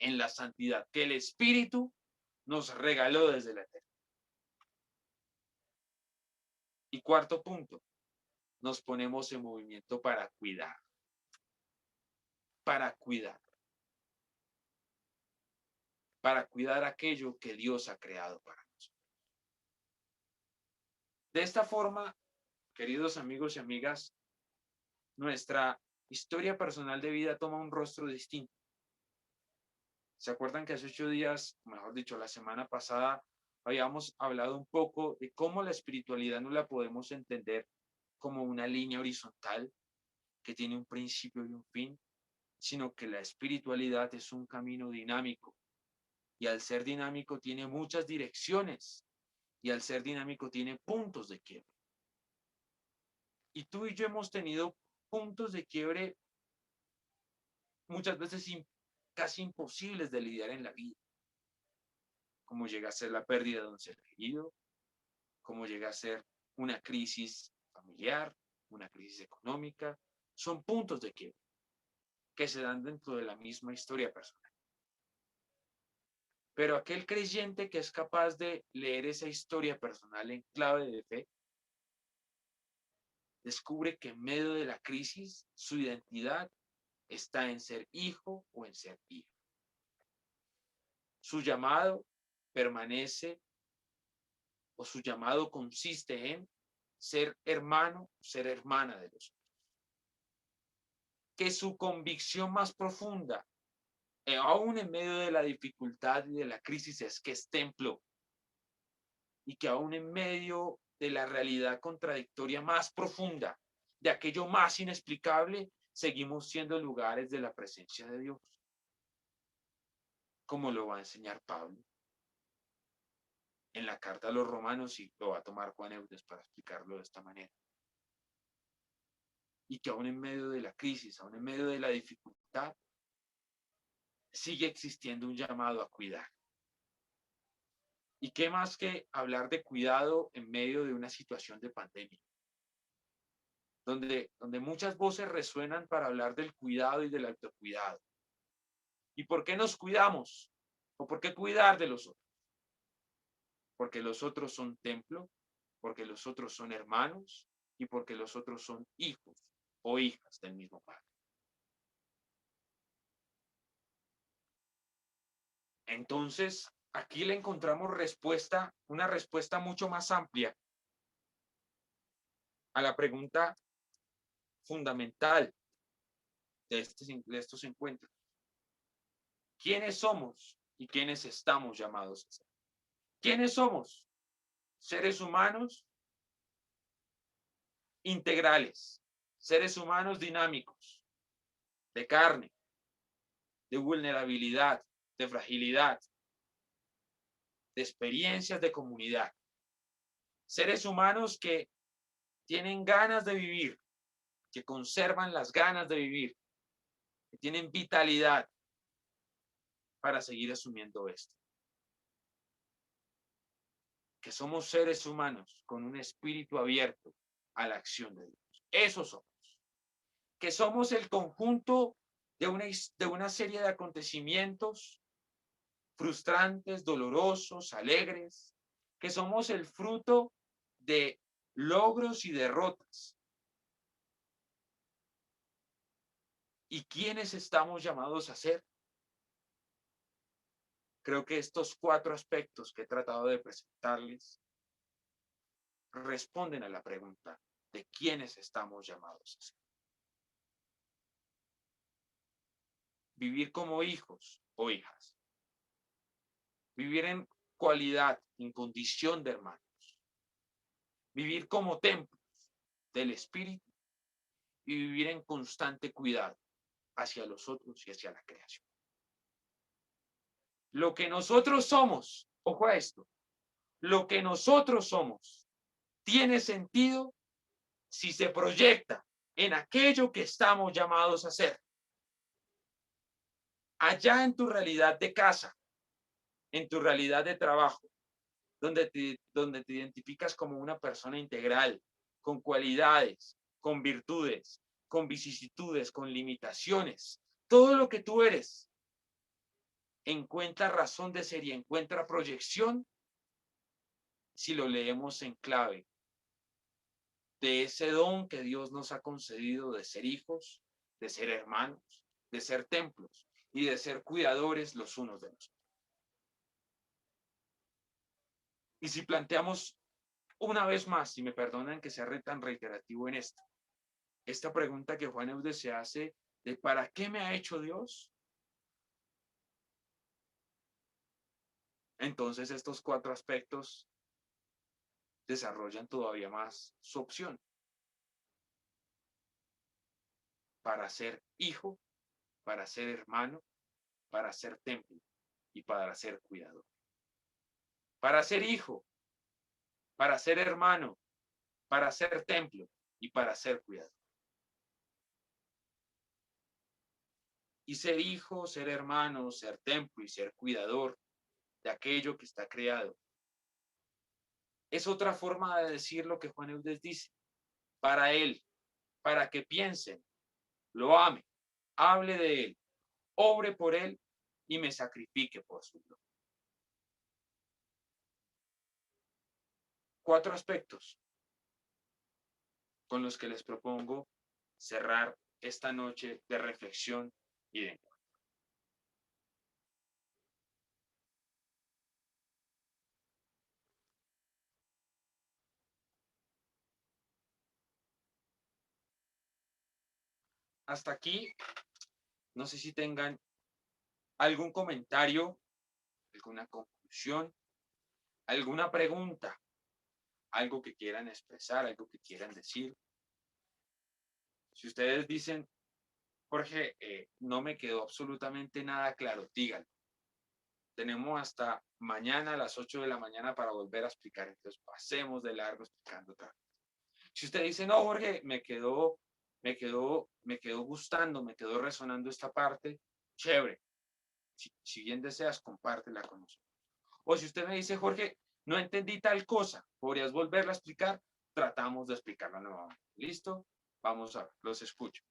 en la santidad que el Espíritu nos regaló desde la eternidad. Y cuarto punto, nos ponemos en movimiento para cuidar. Para cuidar. Para cuidar aquello que Dios ha creado para nosotros. De esta forma, queridos amigos y amigas, nuestra historia personal de vida toma un rostro distinto. ¿Se acuerdan que hace 8 días, mejor dicho, la semana pasada, habíamos hablado un poco de cómo la espiritualidad no la podemos entender como una línea horizontal que tiene un principio y un fin, sino que la espiritualidad es un camino dinámico y al ser dinámico tiene muchas direcciones y al ser dinámico tiene puntos de quiebre. Y tú y yo hemos tenido puntos de quiebre muchas veces casi imposibles de lidiar en la vida, como llega a ser la pérdida de un ser querido, como llega a ser una crisis familiar, una crisis económica. Son puntos de quiebre que se dan dentro de la misma historia personal. Pero aquel creyente que es capaz de leer esa historia personal en clave de fe, descubre que en medio de la crisis su identidad está en ser hijo o en ser hija. Su llamado permanece o su llamado consiste en ser hermano, ser hermana de los otros. Que su convicción más profunda, aún en medio de la dificultad y de la crisis, es que es templo. Y que aún en medio de la realidad contradictoria más profunda, de aquello más inexplicable, seguimos siendo lugares de la presencia de Dios. Como lo va a enseñar Pablo en la carta a los Romanos, y lo va a tomar Juan Eudes para explicarlo de esta manera. Y que aún en medio de la crisis, aún en medio de la dificultad, sigue existiendo un llamado a cuidar. ¿Y qué más que hablar de cuidado en medio de una situación de pandemia? Donde muchas voces resuenan para hablar del cuidado y del autocuidado. ¿Y por qué nos cuidamos? ¿O por qué cuidar de los otros? Porque los otros son templo, porque los otros son hermanos y porque los otros son hijos o hijas del mismo Padre. Entonces, aquí le encontramos una respuesta mucho más amplia a la pregunta fundamental de estos encuentros. ¿Quiénes somos y quiénes estamos llamados a ser? ¿Quiénes somos? Seres humanos integrales, seres humanos dinámicos, de carne, de vulnerabilidad, de fragilidad, de experiencias de comunidad. Seres humanos que tienen ganas de vivir, que conservan las ganas de vivir, que tienen vitalidad para seguir asumiendo esto. Que somos seres humanos con un espíritu abierto a la acción de Dios. Eso somos. Que somos el conjunto de una serie de acontecimientos frustrantes, dolorosos, alegres, que somos el fruto de logros y derrotas. ¿Y quiénes estamos llamados a ser? Creo que estos 4 aspectos que he tratado de presentarles responden a la pregunta de quiénes estamos llamados a ser. Vivir como hijos o hijas. Vivir en cualidad, en condición de hermanos. Vivir como templos del Espíritu y vivir en constante cuidado hacia los otros y hacia la creación. Lo que nosotros somos, ojo a esto, lo que nosotros somos tiene sentido si se proyecta en aquello que estamos llamados a ser. Allá en tu realidad de casa, en tu realidad de trabajo, donde te identificas como una persona integral, con cualidades, con virtudes, con vicisitudes, con limitaciones, todo lo que tú eres, encuentra razón de ser y encuentra proyección si lo leemos en clave de ese don que Dios nos ha concedido de ser hijos, de ser hermanos, de ser templos y de ser cuidadores los unos de los otros. Y si planteamos una vez más, si me perdonan que sea tan reiterativo en esto, esta pregunta que Juan Eudes se hace de ¿para qué me ha hecho Dios? Entonces estos 4 aspectos desarrollan todavía más su opción. Para ser hijo, para ser hermano, para ser templo y para ser cuidador. Para ser hijo, para ser hermano, para ser templo y para ser cuidador. Y ser hijo, ser hermano, ser templo y ser cuidador de aquello que está creado. Es otra forma de decir lo que Juan Eudes dice. Para él, para que piensen, lo ame, hable de él, obre por él y me sacrifique por su gloria. 4 aspectos con los que les propongo cerrar esta noche de reflexión y de encuentro. Hasta aquí, no sé si tengan algún comentario, alguna conclusión, alguna pregunta, algo que quieran expresar, algo que quieran decir. Si ustedes dicen, Jorge, no me quedó absolutamente nada claro, díganlo. Tenemos hasta mañana a las 8 de la mañana para volver a explicar. Entonces pasemos de largo explicando otra vez. Si usted dice, no, Jorge, me quedó gustando, me quedó resonando esta parte, chévere. Si bien deseas, compártela con nosotros. O si usted me dice, Jorge, no entendí tal cosa, ¿podrías volverla a explicar? Tratamos de explicarla nuevamente. ¿Listo? Vamos a ver, los escucho.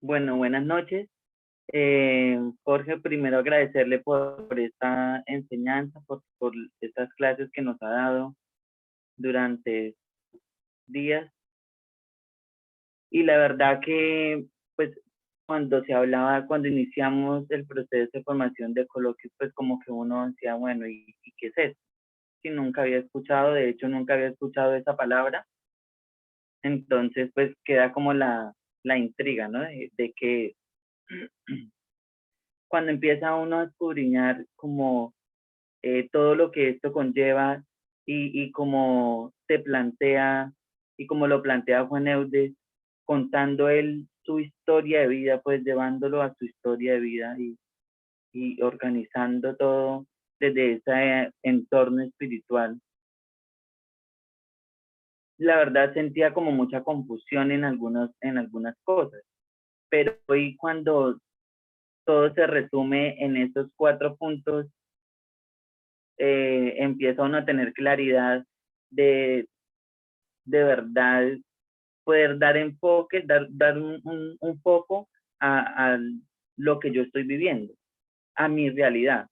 Bueno, buenas noches. Jorge, primero agradecerle por esta enseñanza, por estas clases que nos ha dado durante días. Y la verdad que, pues, cuando cuando iniciamos el proceso de formación de coloquios, pues como que uno decía, bueno, ¿y qué es eso? Si nunca había escuchado, de hecho nunca había escuchado esa palabra. Entonces, pues queda como la intriga, ¿no? De que cuando empieza uno a escudriñar como todo lo que esto conlleva y como se plantea y como lo plantea Juan Eudes, contando él su historia de vida, pues llevándolo a su historia de vida y organizando todo desde ese entorno espiritual. La verdad sentía como mucha confusión en algunas cosas, pero hoy cuando todo se resume en esos 4 puntos, empieza uno a tener claridad de verdad poder dar enfoque, dar un foco a lo que yo estoy viviendo, a mi realidad.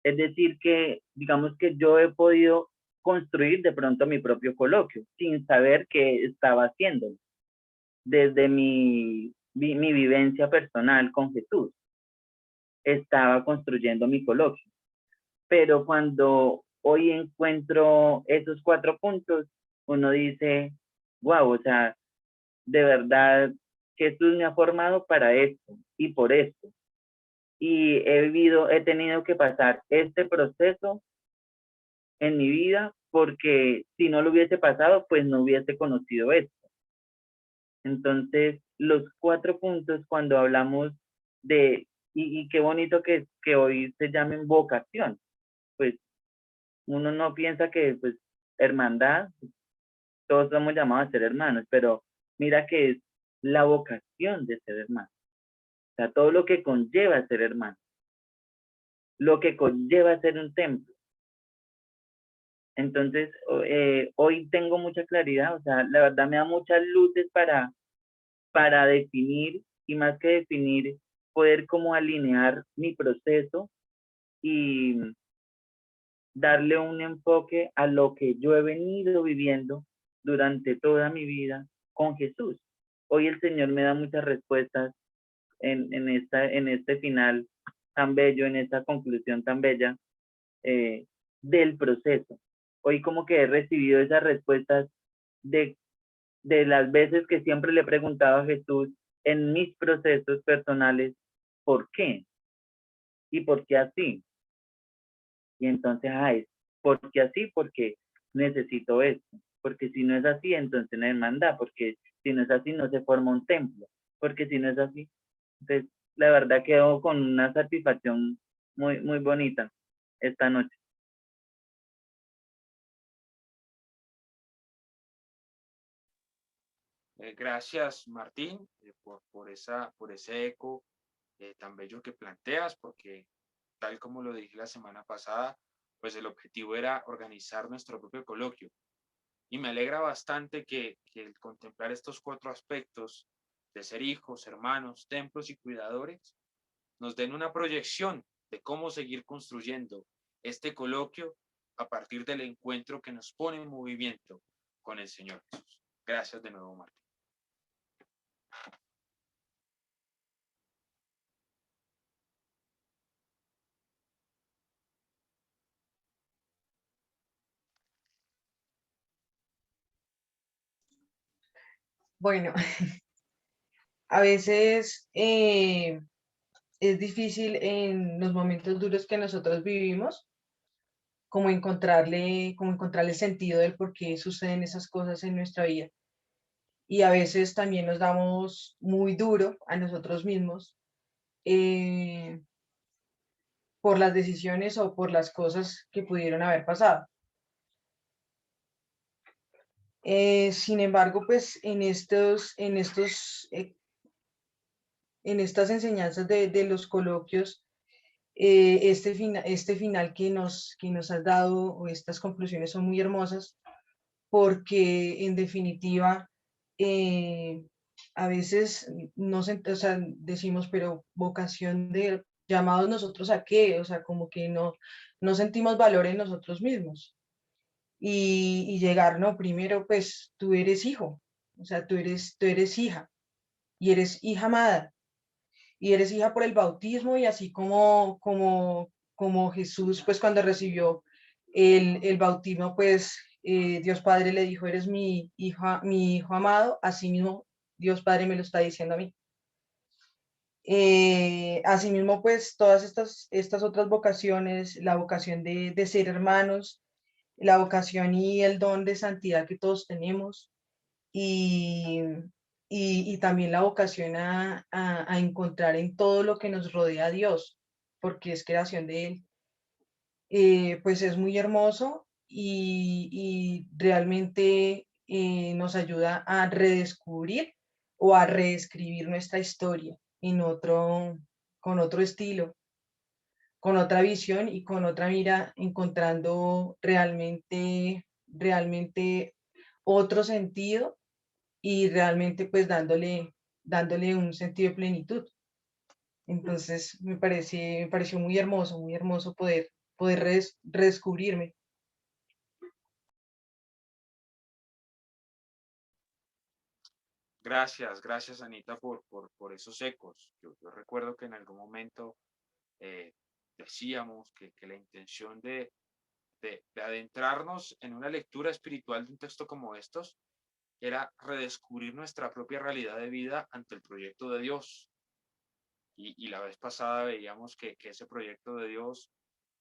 Es decir, que digamos que yo he podido construir de pronto mi propio coloquio, sin saber qué estaba haciendo, desde mi vivencia personal con Jesús. Estaba construyendo mi coloquio. Pero cuando hoy encuentro esos 4 puntos, uno dice, wow, o sea, de verdad, Jesús me ha formado para esto y por esto. Y he tenido que pasar este proceso en mi vida porque si no lo hubiese pasado, pues no hubiese conocido esto. Entonces, los 4 puntos cuando hablamos de, y qué bonito que hoy se llamen vocación, pues uno no piensa que pues hermandad, todos somos llamados a ser hermanos, pero mira que es la vocación de ser hermano. O sea, todo lo que conlleva ser hermano, lo que conlleva ser un templo. Entonces, hoy tengo mucha claridad, o sea, la verdad me da muchas luces para definir, y más que definir, poder como alinear mi proceso y darle un enfoque a lo que yo he venido viviendo durante toda mi vida con Jesús. Hoy el Señor me da muchas respuestas en este final tan bello, en esta conclusión tan bella del proceso. Hoy como que he recibido esas respuestas de las veces que siempre le he preguntado a Jesús en mis procesos personales, ¿por qué? ¿Y por qué así? Y entonces, es ¿por qué así? Porque necesito esto. Porque si no es así, entonces no hay hermandad. Porque si no es así, no se forma un templo. Porque si no es así, entonces la verdad quedo con una satisfacción muy, muy bonita esta noche. Gracias, Martín, por ese eco tan bello que planteas, porque tal como lo dije la semana pasada, pues el objetivo era organizar nuestro propio coloquio. Y me alegra bastante que el contemplar estos 4 aspectos de ser hijos, hermanos, templos y cuidadores nos den una proyección de cómo seguir construyendo este coloquio a partir del encuentro que nos pone en movimiento con el Señor Jesús. Gracias de nuevo, Martín. Bueno, a veces es difícil en los momentos duros que nosotros vivimos, como encontrarle sentido del por qué suceden esas cosas en nuestra vida. Y a veces también nos damos muy duro a nosotros mismos por las decisiones o por las cosas que pudieron haber pasado. Sin embargo, pues en estas enseñanzas de los coloquios, este final que nos has dado, o estas conclusiones son muy hermosas, porque en definitiva, a veces o sea, decimos, pero vocación de llamados nosotros a qué, o sea, como que no sentimos valor en nosotros mismos. Y llegar, no, primero pues tú eres hijo, o sea, tú eres hija, y eres hija amada, y eres hija por el bautismo, y así como Jesús, pues cuando recibió el bautismo, pues Dios Padre le dijo, eres mi hijo amado, así mismo Dios Padre me lo está diciendo a mí. Asimismo, pues todas estas otras vocaciones, la vocación de ser hermanos, la vocación y el don de santidad que todos tenemos, y, y también la vocación a encontrar en todo lo que nos rodea a Dios, porque es creación de Él. Pues es muy hermoso, y realmente nos ayuda a redescubrir o a reescribir nuestra historia con otro estilo, con otra visión y con otra mira, encontrando realmente otro sentido, y realmente pues dándole un sentido de plenitud. Entonces me pareció muy hermoso poder redescubrirme. Gracias Anita por esos ecos. Yo recuerdo que en algún momento decíamos que la intención de adentrarnos en una lectura espiritual de un texto como estos era redescubrir nuestra propia realidad de vida ante el proyecto de Dios. Y la vez pasada veíamos que ese proyecto de Dios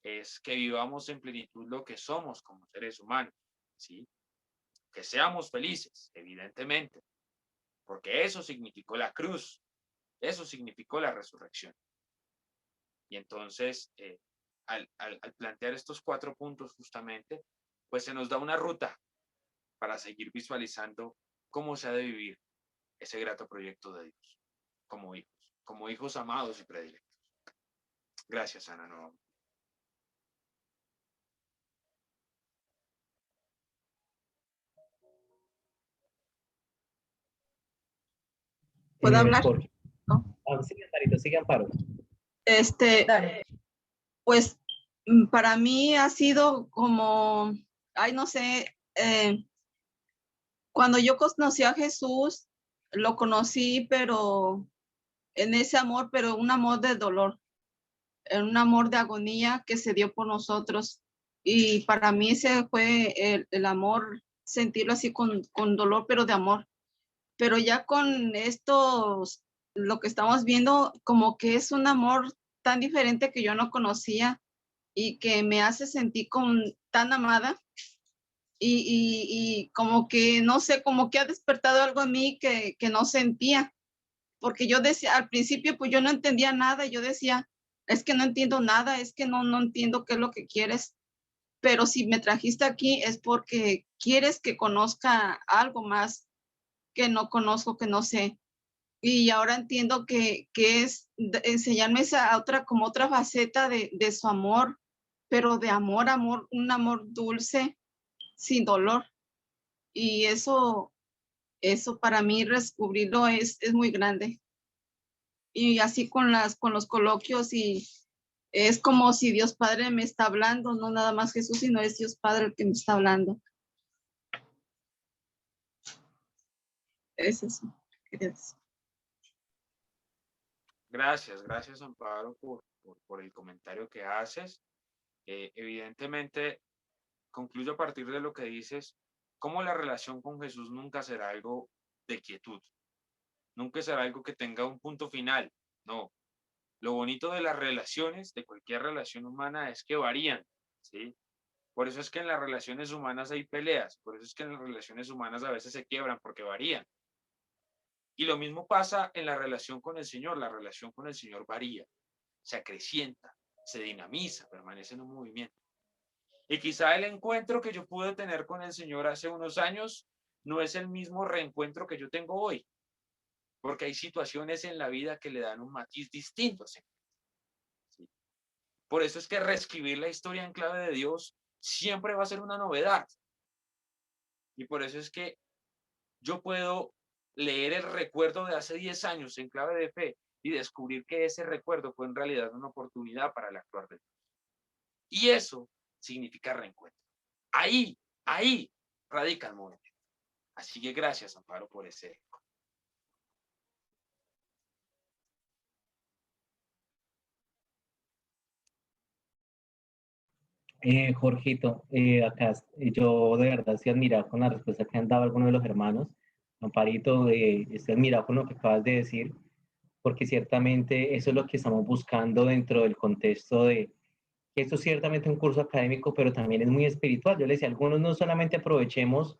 es que vivamos en plenitud lo que somos como seres humanos, ¿sí? Que seamos felices, evidentemente, porque eso significó la cruz, eso significó la resurrección. Y entonces, al plantear estos 4 puntos justamente, pues se nos da una ruta para seguir visualizando cómo se ha de vivir ese grato proyecto de Dios como hijos amados y predilectos. Gracias, Ana. No. ¿Puedo hablar? Jorge. ¿No? Sigue, Amparito, sigue, Amparo. Dale. Pues para mí ha sido como, no sé, cuando yo conocí a Jesús, lo conocí, pero en ese amor, pero un amor de dolor, un amor de agonía que se dio por nosotros. Y para mí ese fue el amor, sentirlo así con dolor, pero de amor. Pero ya con estos, lo que estamos viendo, como que es un amor tan diferente que yo no conocía y que me hace sentir tan amada y como que, no sé, como que ha despertado algo en mí que no sentía, porque yo decía, al principio pues yo no entendía nada, yo decía, es que no entiendo nada, es que no entiendo qué es lo que quieres, pero si me trajiste aquí es porque quieres que conozca algo más que no conozco, que no sé. Y ahora entiendo que es enseñarme esa otra, como otra faceta de su amor, pero de amor, un amor dulce, sin dolor. Y eso para mí descubrirlo es muy grande. Y así con los coloquios y es como si Dios Padre me está hablando, no nada más Jesús, sino es Dios Padre el que me está hablando. Es eso. Gracias, Amparo, por el comentario que haces. Evidentemente, concluyo a partir de lo que dices, cómo la relación con Jesús nunca será algo de quietud, nunca será algo que tenga un punto final, no. Lo bonito de las relaciones, de cualquier relación humana, es que varían, ¿sí? Por eso es que en las relaciones humanas hay peleas, por eso es que en las relaciones humanas a veces se quiebran, porque varían. Y lo mismo pasa en la relación con el Señor varía, se acrecienta, se dinamiza, permanece en un movimiento. Y quizá el encuentro que yo pude tener con el Señor hace unos años no es el mismo reencuentro que yo tengo hoy, porque hay situaciones en la vida que le dan un matiz distinto. ¿Sí? Por eso es que reescribir la historia en clave de Dios siempre va a ser una novedad. Y por eso es que yo puedo leer el recuerdo de hace 10 años en clave de fe y descubrir que ese recuerdo fue en realidad una oportunidad para el actuar de Dios. Y eso significa reencuentro. Ahí radica el movimiento. Así que gracias, Amparo, por ese eco. Jorgito, acá yo de verdad estoy admirado con la respuesta que han dado algunos de los hermanos. Amparito, estoy admirado con lo que acabas de decir, porque ciertamente eso es lo que estamos buscando dentro del contexto de que esto es ciertamente un curso académico, pero también es muy espiritual. Yo les decía, algunos no solamente aprovechemos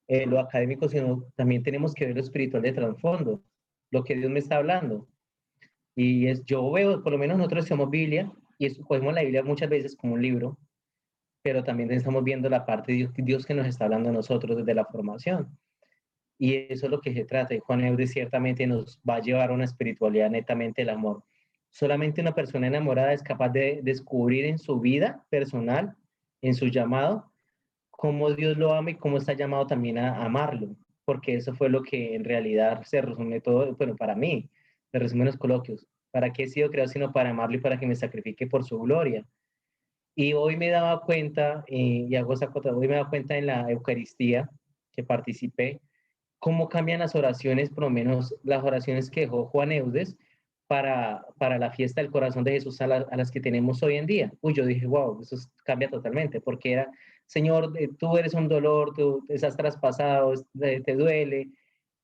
lo académico, sino también tenemos que ver lo espiritual de trasfondo, lo que Dios me está hablando. Y yo veo, por lo menos nosotros estudiamos Biblia, y cogemos la Biblia muchas veces como un libro, pero también estamos viendo la parte de Dios que nos está hablando a nosotros desde la formación. Y eso es lo que se trata. Y Juan Eudes ciertamente nos va a llevar a una espiritualidad netamente del amor. Solamente una persona enamorada es capaz de descubrir en su vida personal, en su llamado, cómo Dios lo ama y cómo está llamado también a amarlo. Porque eso fue lo que en realidad se resume todo, bueno, para mí, se resume en los coloquios. ¿Para qué he sido creado sino para amarlo y para que me sacrifique por su gloria? Y hoy me daba cuenta, y hago esa cosa, hoy me daba cuenta en la Eucaristía que participé, cómo cambian las oraciones, por lo menos las oraciones que dejó Juan Eudes para la fiesta del corazón de Jesús a las que tenemos hoy en día. Uy, yo dije, wow, eso cambia totalmente, porque era, Señor, tú eres un dolor, tú estás traspasado, te duele,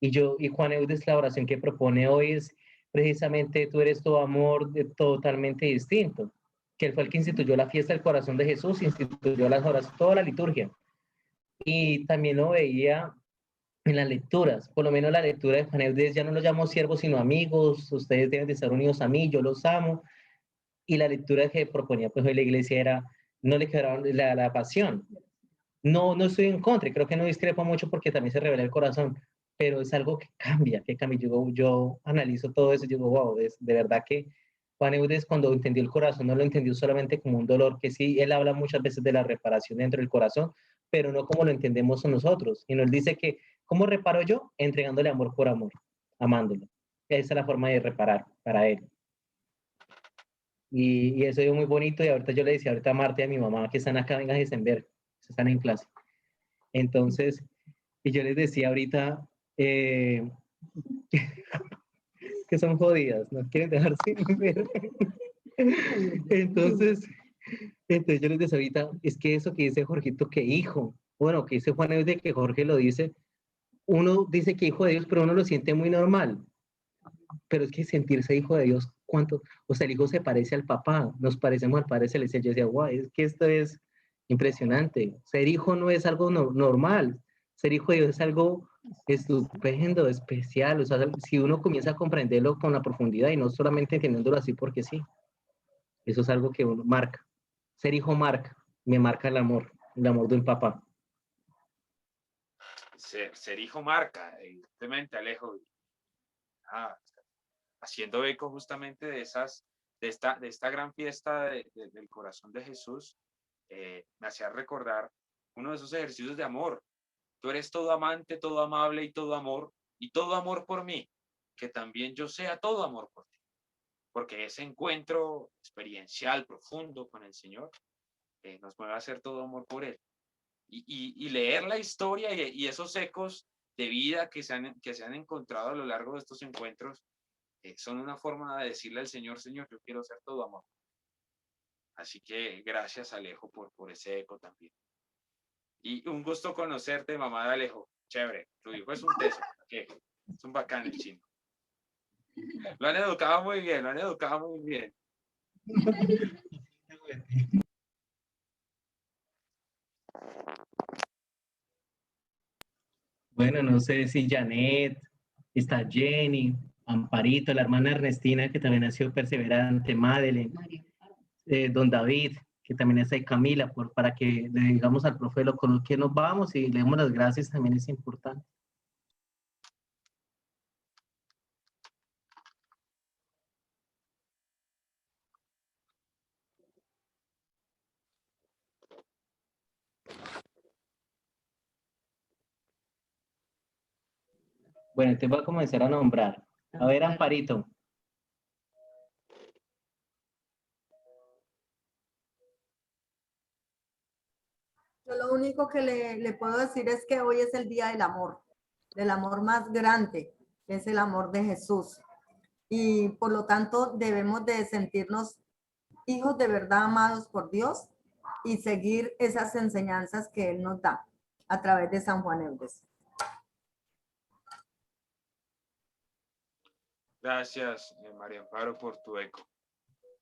y Juan Eudes, la oración que propone hoy es precisamente, tú eres todo amor, totalmente distinto, que él fue el que instituyó la fiesta del corazón de Jesús, instituyó las horas, toda la liturgia, y también lo veía en las lecturas, por lo menos la lectura de Juan Eudes, ya no los llamo siervos, sino amigos, ustedes deben de estar unidos a mí, yo los amo, y la lectura que proponía pues hoy la iglesia era, no le quedaron la pasión. No, no estoy en contra, creo que no discrepo mucho porque también se revela el corazón, pero es algo que cambia, que cambia. Yo analizo todo eso y digo, wow, de verdad que Juan Eudes cuando entendió el corazón no lo entendió solamente como un dolor, que sí, él habla muchas veces de la reparación dentro del corazón, pero no como lo entendemos nosotros. Y nos dice que, ¿cómo reparo yo? Entregándole amor por amor, amándolo. Esa es la forma de reparar para él. Y eso es muy bonito. Y ahorita yo le decía ahorita a Marta y a mi mamá que están acá, vengan a Heisenberg, están en clase. Entonces, y yo les decía ahorita que son jodidas, no quieren dejar sin ver. Entonces, yo les decía ahorita, es que eso que dice Jorgito, que hijo, bueno, que dice Juan de que Jorge lo dice, uno dice que hijo de Dios, pero uno lo siente muy normal. Pero es que sentirse hijo de Dios, ¿cuánto? O sea, el hijo se parece al papá, nos parecemos al Padre Celestial. Yo decía, wow, es que esto es impresionante. Ser hijo no es algo normal, ser hijo de Dios es algo estupendo, especial. O sea, si uno comienza a comprenderlo con la profundidad y no solamente entendiéndolo así porque sí, eso es algo que uno marca. Ser hijo marca, me marca el amor de un papá. Ser hijo marca, evidentemente, Alejo. Ah, haciendo eco justamente de esta gran fiesta del corazón de Jesús, me hacía recordar uno de esos ejercicios de amor. Tú eres todo amante, todo amable y todo amor por mí, que también yo sea todo amor por ti. Porque ese encuentro experiencial, profundo con el Señor, nos mueve a hacer todo amor por Él. Y leer la historia y esos ecos de vida que se han encontrado a lo largo de estos encuentros, son una forma de decirle al Señor, Señor, yo quiero ser todo amor. Así que gracias, Alejo, por ese eco también. Y un gusto conocerte, mamá de Alejo. Chévere, tu hijo es un teso. Es un bacán el chino. Lo han educado muy bien, lo han educado muy bien. Bueno, no sé si Janet, está Jenny, Amparito, la hermana Ernestina, que también ha sido perseverante, Madeleine, don David, que también está ahí, Camila, para que le digamos al profe con lo que nos vamos y le demos las gracias, también es importante. Bueno, te voy a comenzar a nombrar. A ver, Amparito. Yo lo único que le puedo decir es que hoy es el día del amor más grande, que es el amor de Jesús. Y por lo tanto debemos de sentirnos hijos de verdad amados por Dios y seguir esas enseñanzas que Él nos da a través de San Juan Eudes. Gracias, María Amparo, por tu eco.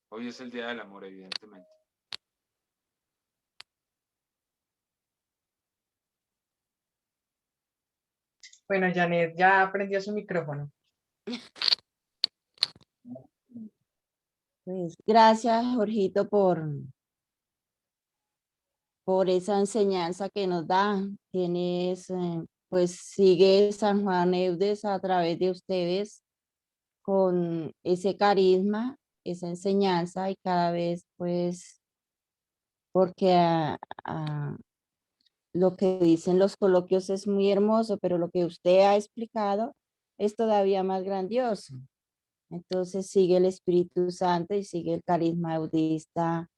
Hoy es el Día del Amor, evidentemente. Bueno, Janet ya aprendió su micrófono. Pues gracias, Jorgito, por esa enseñanza que nos da. Tienes, pues sigue San Juan Eudes a través de ustedes con ese carisma, esa enseñanza y cada vez pues porque lo que dicen los coloquios es muy hermoso, pero lo que usted ha explicado es todavía más grandioso. Entonces sigue el Espíritu Santo y sigue el carisma eudista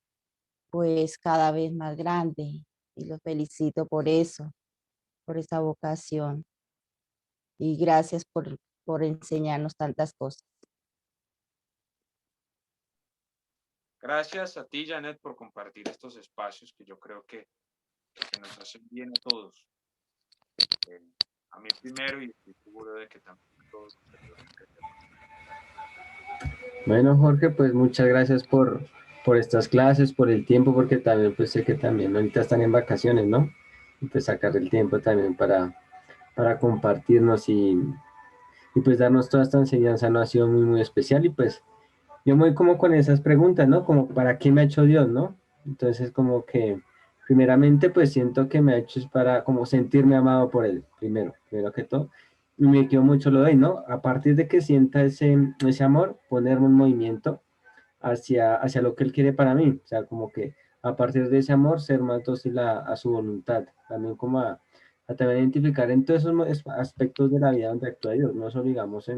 pues cada vez más grande y lo felicito por eso, por esa vocación. y gracias por enseñarnos tantas cosas. Gracias a ti, Janet, por compartir estos espacios que yo creo que nos hacen bien a todos. A mí primero, y estoy seguro de que también a todos. Bueno, Jorge, pues muchas gracias por estas clases, por el tiempo, porque también pues sé que también ahorita están en vacaciones, ¿no? Y pues sacar el tiempo también para compartirnos y pues darnos toda esta enseñanza no ha sido muy, muy especial. Y pues yo me voy como con esas preguntas, ¿no? Como, ¿para qué me ha hecho Dios, no? Entonces como que primeramente pues siento que me ha hecho es para como sentirme amado por Él, primero que todo. Y me quedó mucho lo de ahí, ¿no? A partir de que sienta ese amor, ponerme en movimiento hacia lo que Él quiere para mí. O sea, como que a partir de ese amor ser más dócil a su voluntad. También como a también identificar en todos esos aspectos de la vida donde actúa Dios, no solo digamos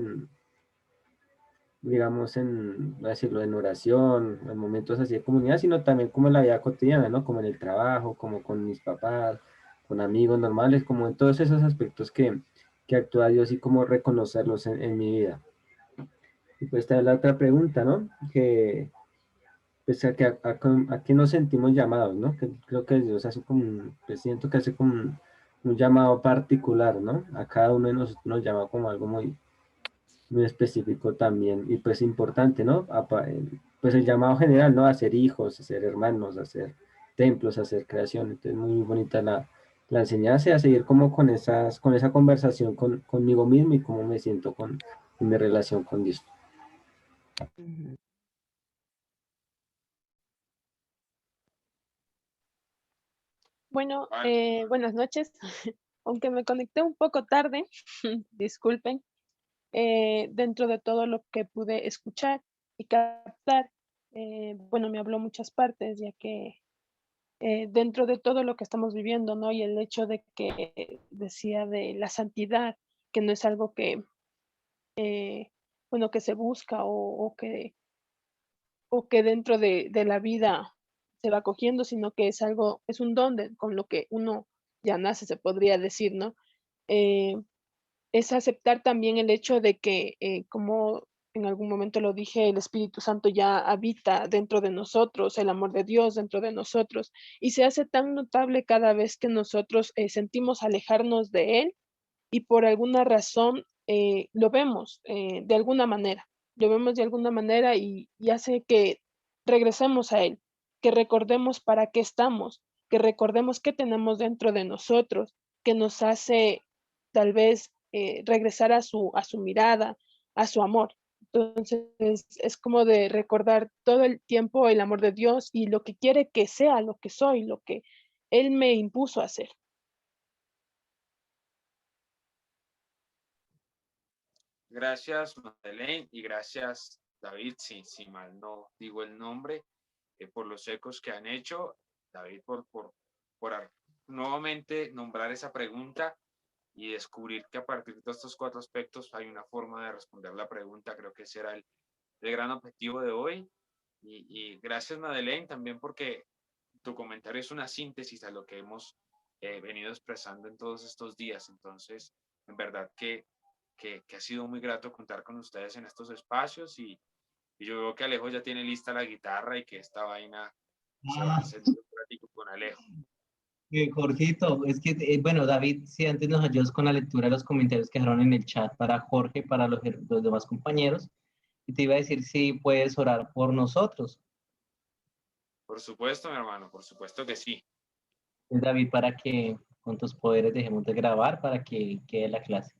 voy a decirlo, en oración, en momentos así de comunidad, sino también como en la vida cotidiana, ¿no? Como en el trabajo, como con mis papás, con amigos normales, como en todos esos aspectos que actúa Dios y como reconocerlos en mi vida. Y pues está la otra pregunta, ¿no? Que pues a qué nos sentimos llamados, ¿no? Que creo que Dios hace como, pues siento que hace como un llamado particular, ¿no? A cada uno de nosotros nos llama como algo muy específico también, y pues importante, ¿no? Pues el llamado general, ¿no? A ser hijos, a ser hermanos, a ser templos, a ser creación. Entonces muy bonita la enseñanza y a seguir como con esa conversación conmigo mismo y cómo me siento en mi relación con Dios. Bueno, Vale. buenas noches. Aunque me conecté un poco tarde, disculpen, dentro de todo lo que pude escuchar y captar, bueno, me habló muchas partes, ya que dentro de todo lo que estamos viviendo, ¿no? Y el hecho de que decía de la santidad, que no es algo que, bueno, que se busca o que dentro de la vida se va cogiendo, sino que es algo, es un don con lo que uno ya nace, se podría decir, ¿no? Eh, es aceptar también el hecho de que, como en algún momento lo dije, el Espíritu Santo ya habita dentro de nosotros, el amor de Dios dentro de nosotros, y se hace tan notable cada vez que nosotros sentimos alejarnos de Él y por alguna razón lo vemos de alguna manera, lo vemos de alguna manera y hace que regresemos a Él, que recordemos para qué estamos, que recordemos qué tenemos dentro de nosotros, que nos hace tal vez regresar a su mirada, a su amor. Entonces es como de recordar todo el tiempo el amor de Dios y lo que quiere que sea, lo que soy, lo que Él me impuso a hacer. Gracias, Madeleine, y gracias, David, si mal no digo el nombre, por los ecos que han hecho. David, por nuevamente nombrar esa pregunta y descubrir que a partir de estos 4 aspectos hay una forma de responder la pregunta. Creo que ese era el gran objetivo de hoy. Y gracias, Madeleine, también porque tu comentario es una síntesis a lo que hemos venido expresando en todos estos días. Entonces, en verdad que ha sido muy grato contar con ustedes en estos espacios y yo veo que Alejo ya tiene lista la guitarra y que esta vaina se va a hacer un práctico con Alejo. Jorgito, es que, bueno, David, si antes nos ayudas con la lectura de los comentarios que dejaron en el chat para Jorge, para los demás compañeros, y te iba a decir si puedes orar por nosotros, Por supuesto, mi hermano, por supuesto que sí. David, para que con tus poderes dejemos de grabar para que quede la clase.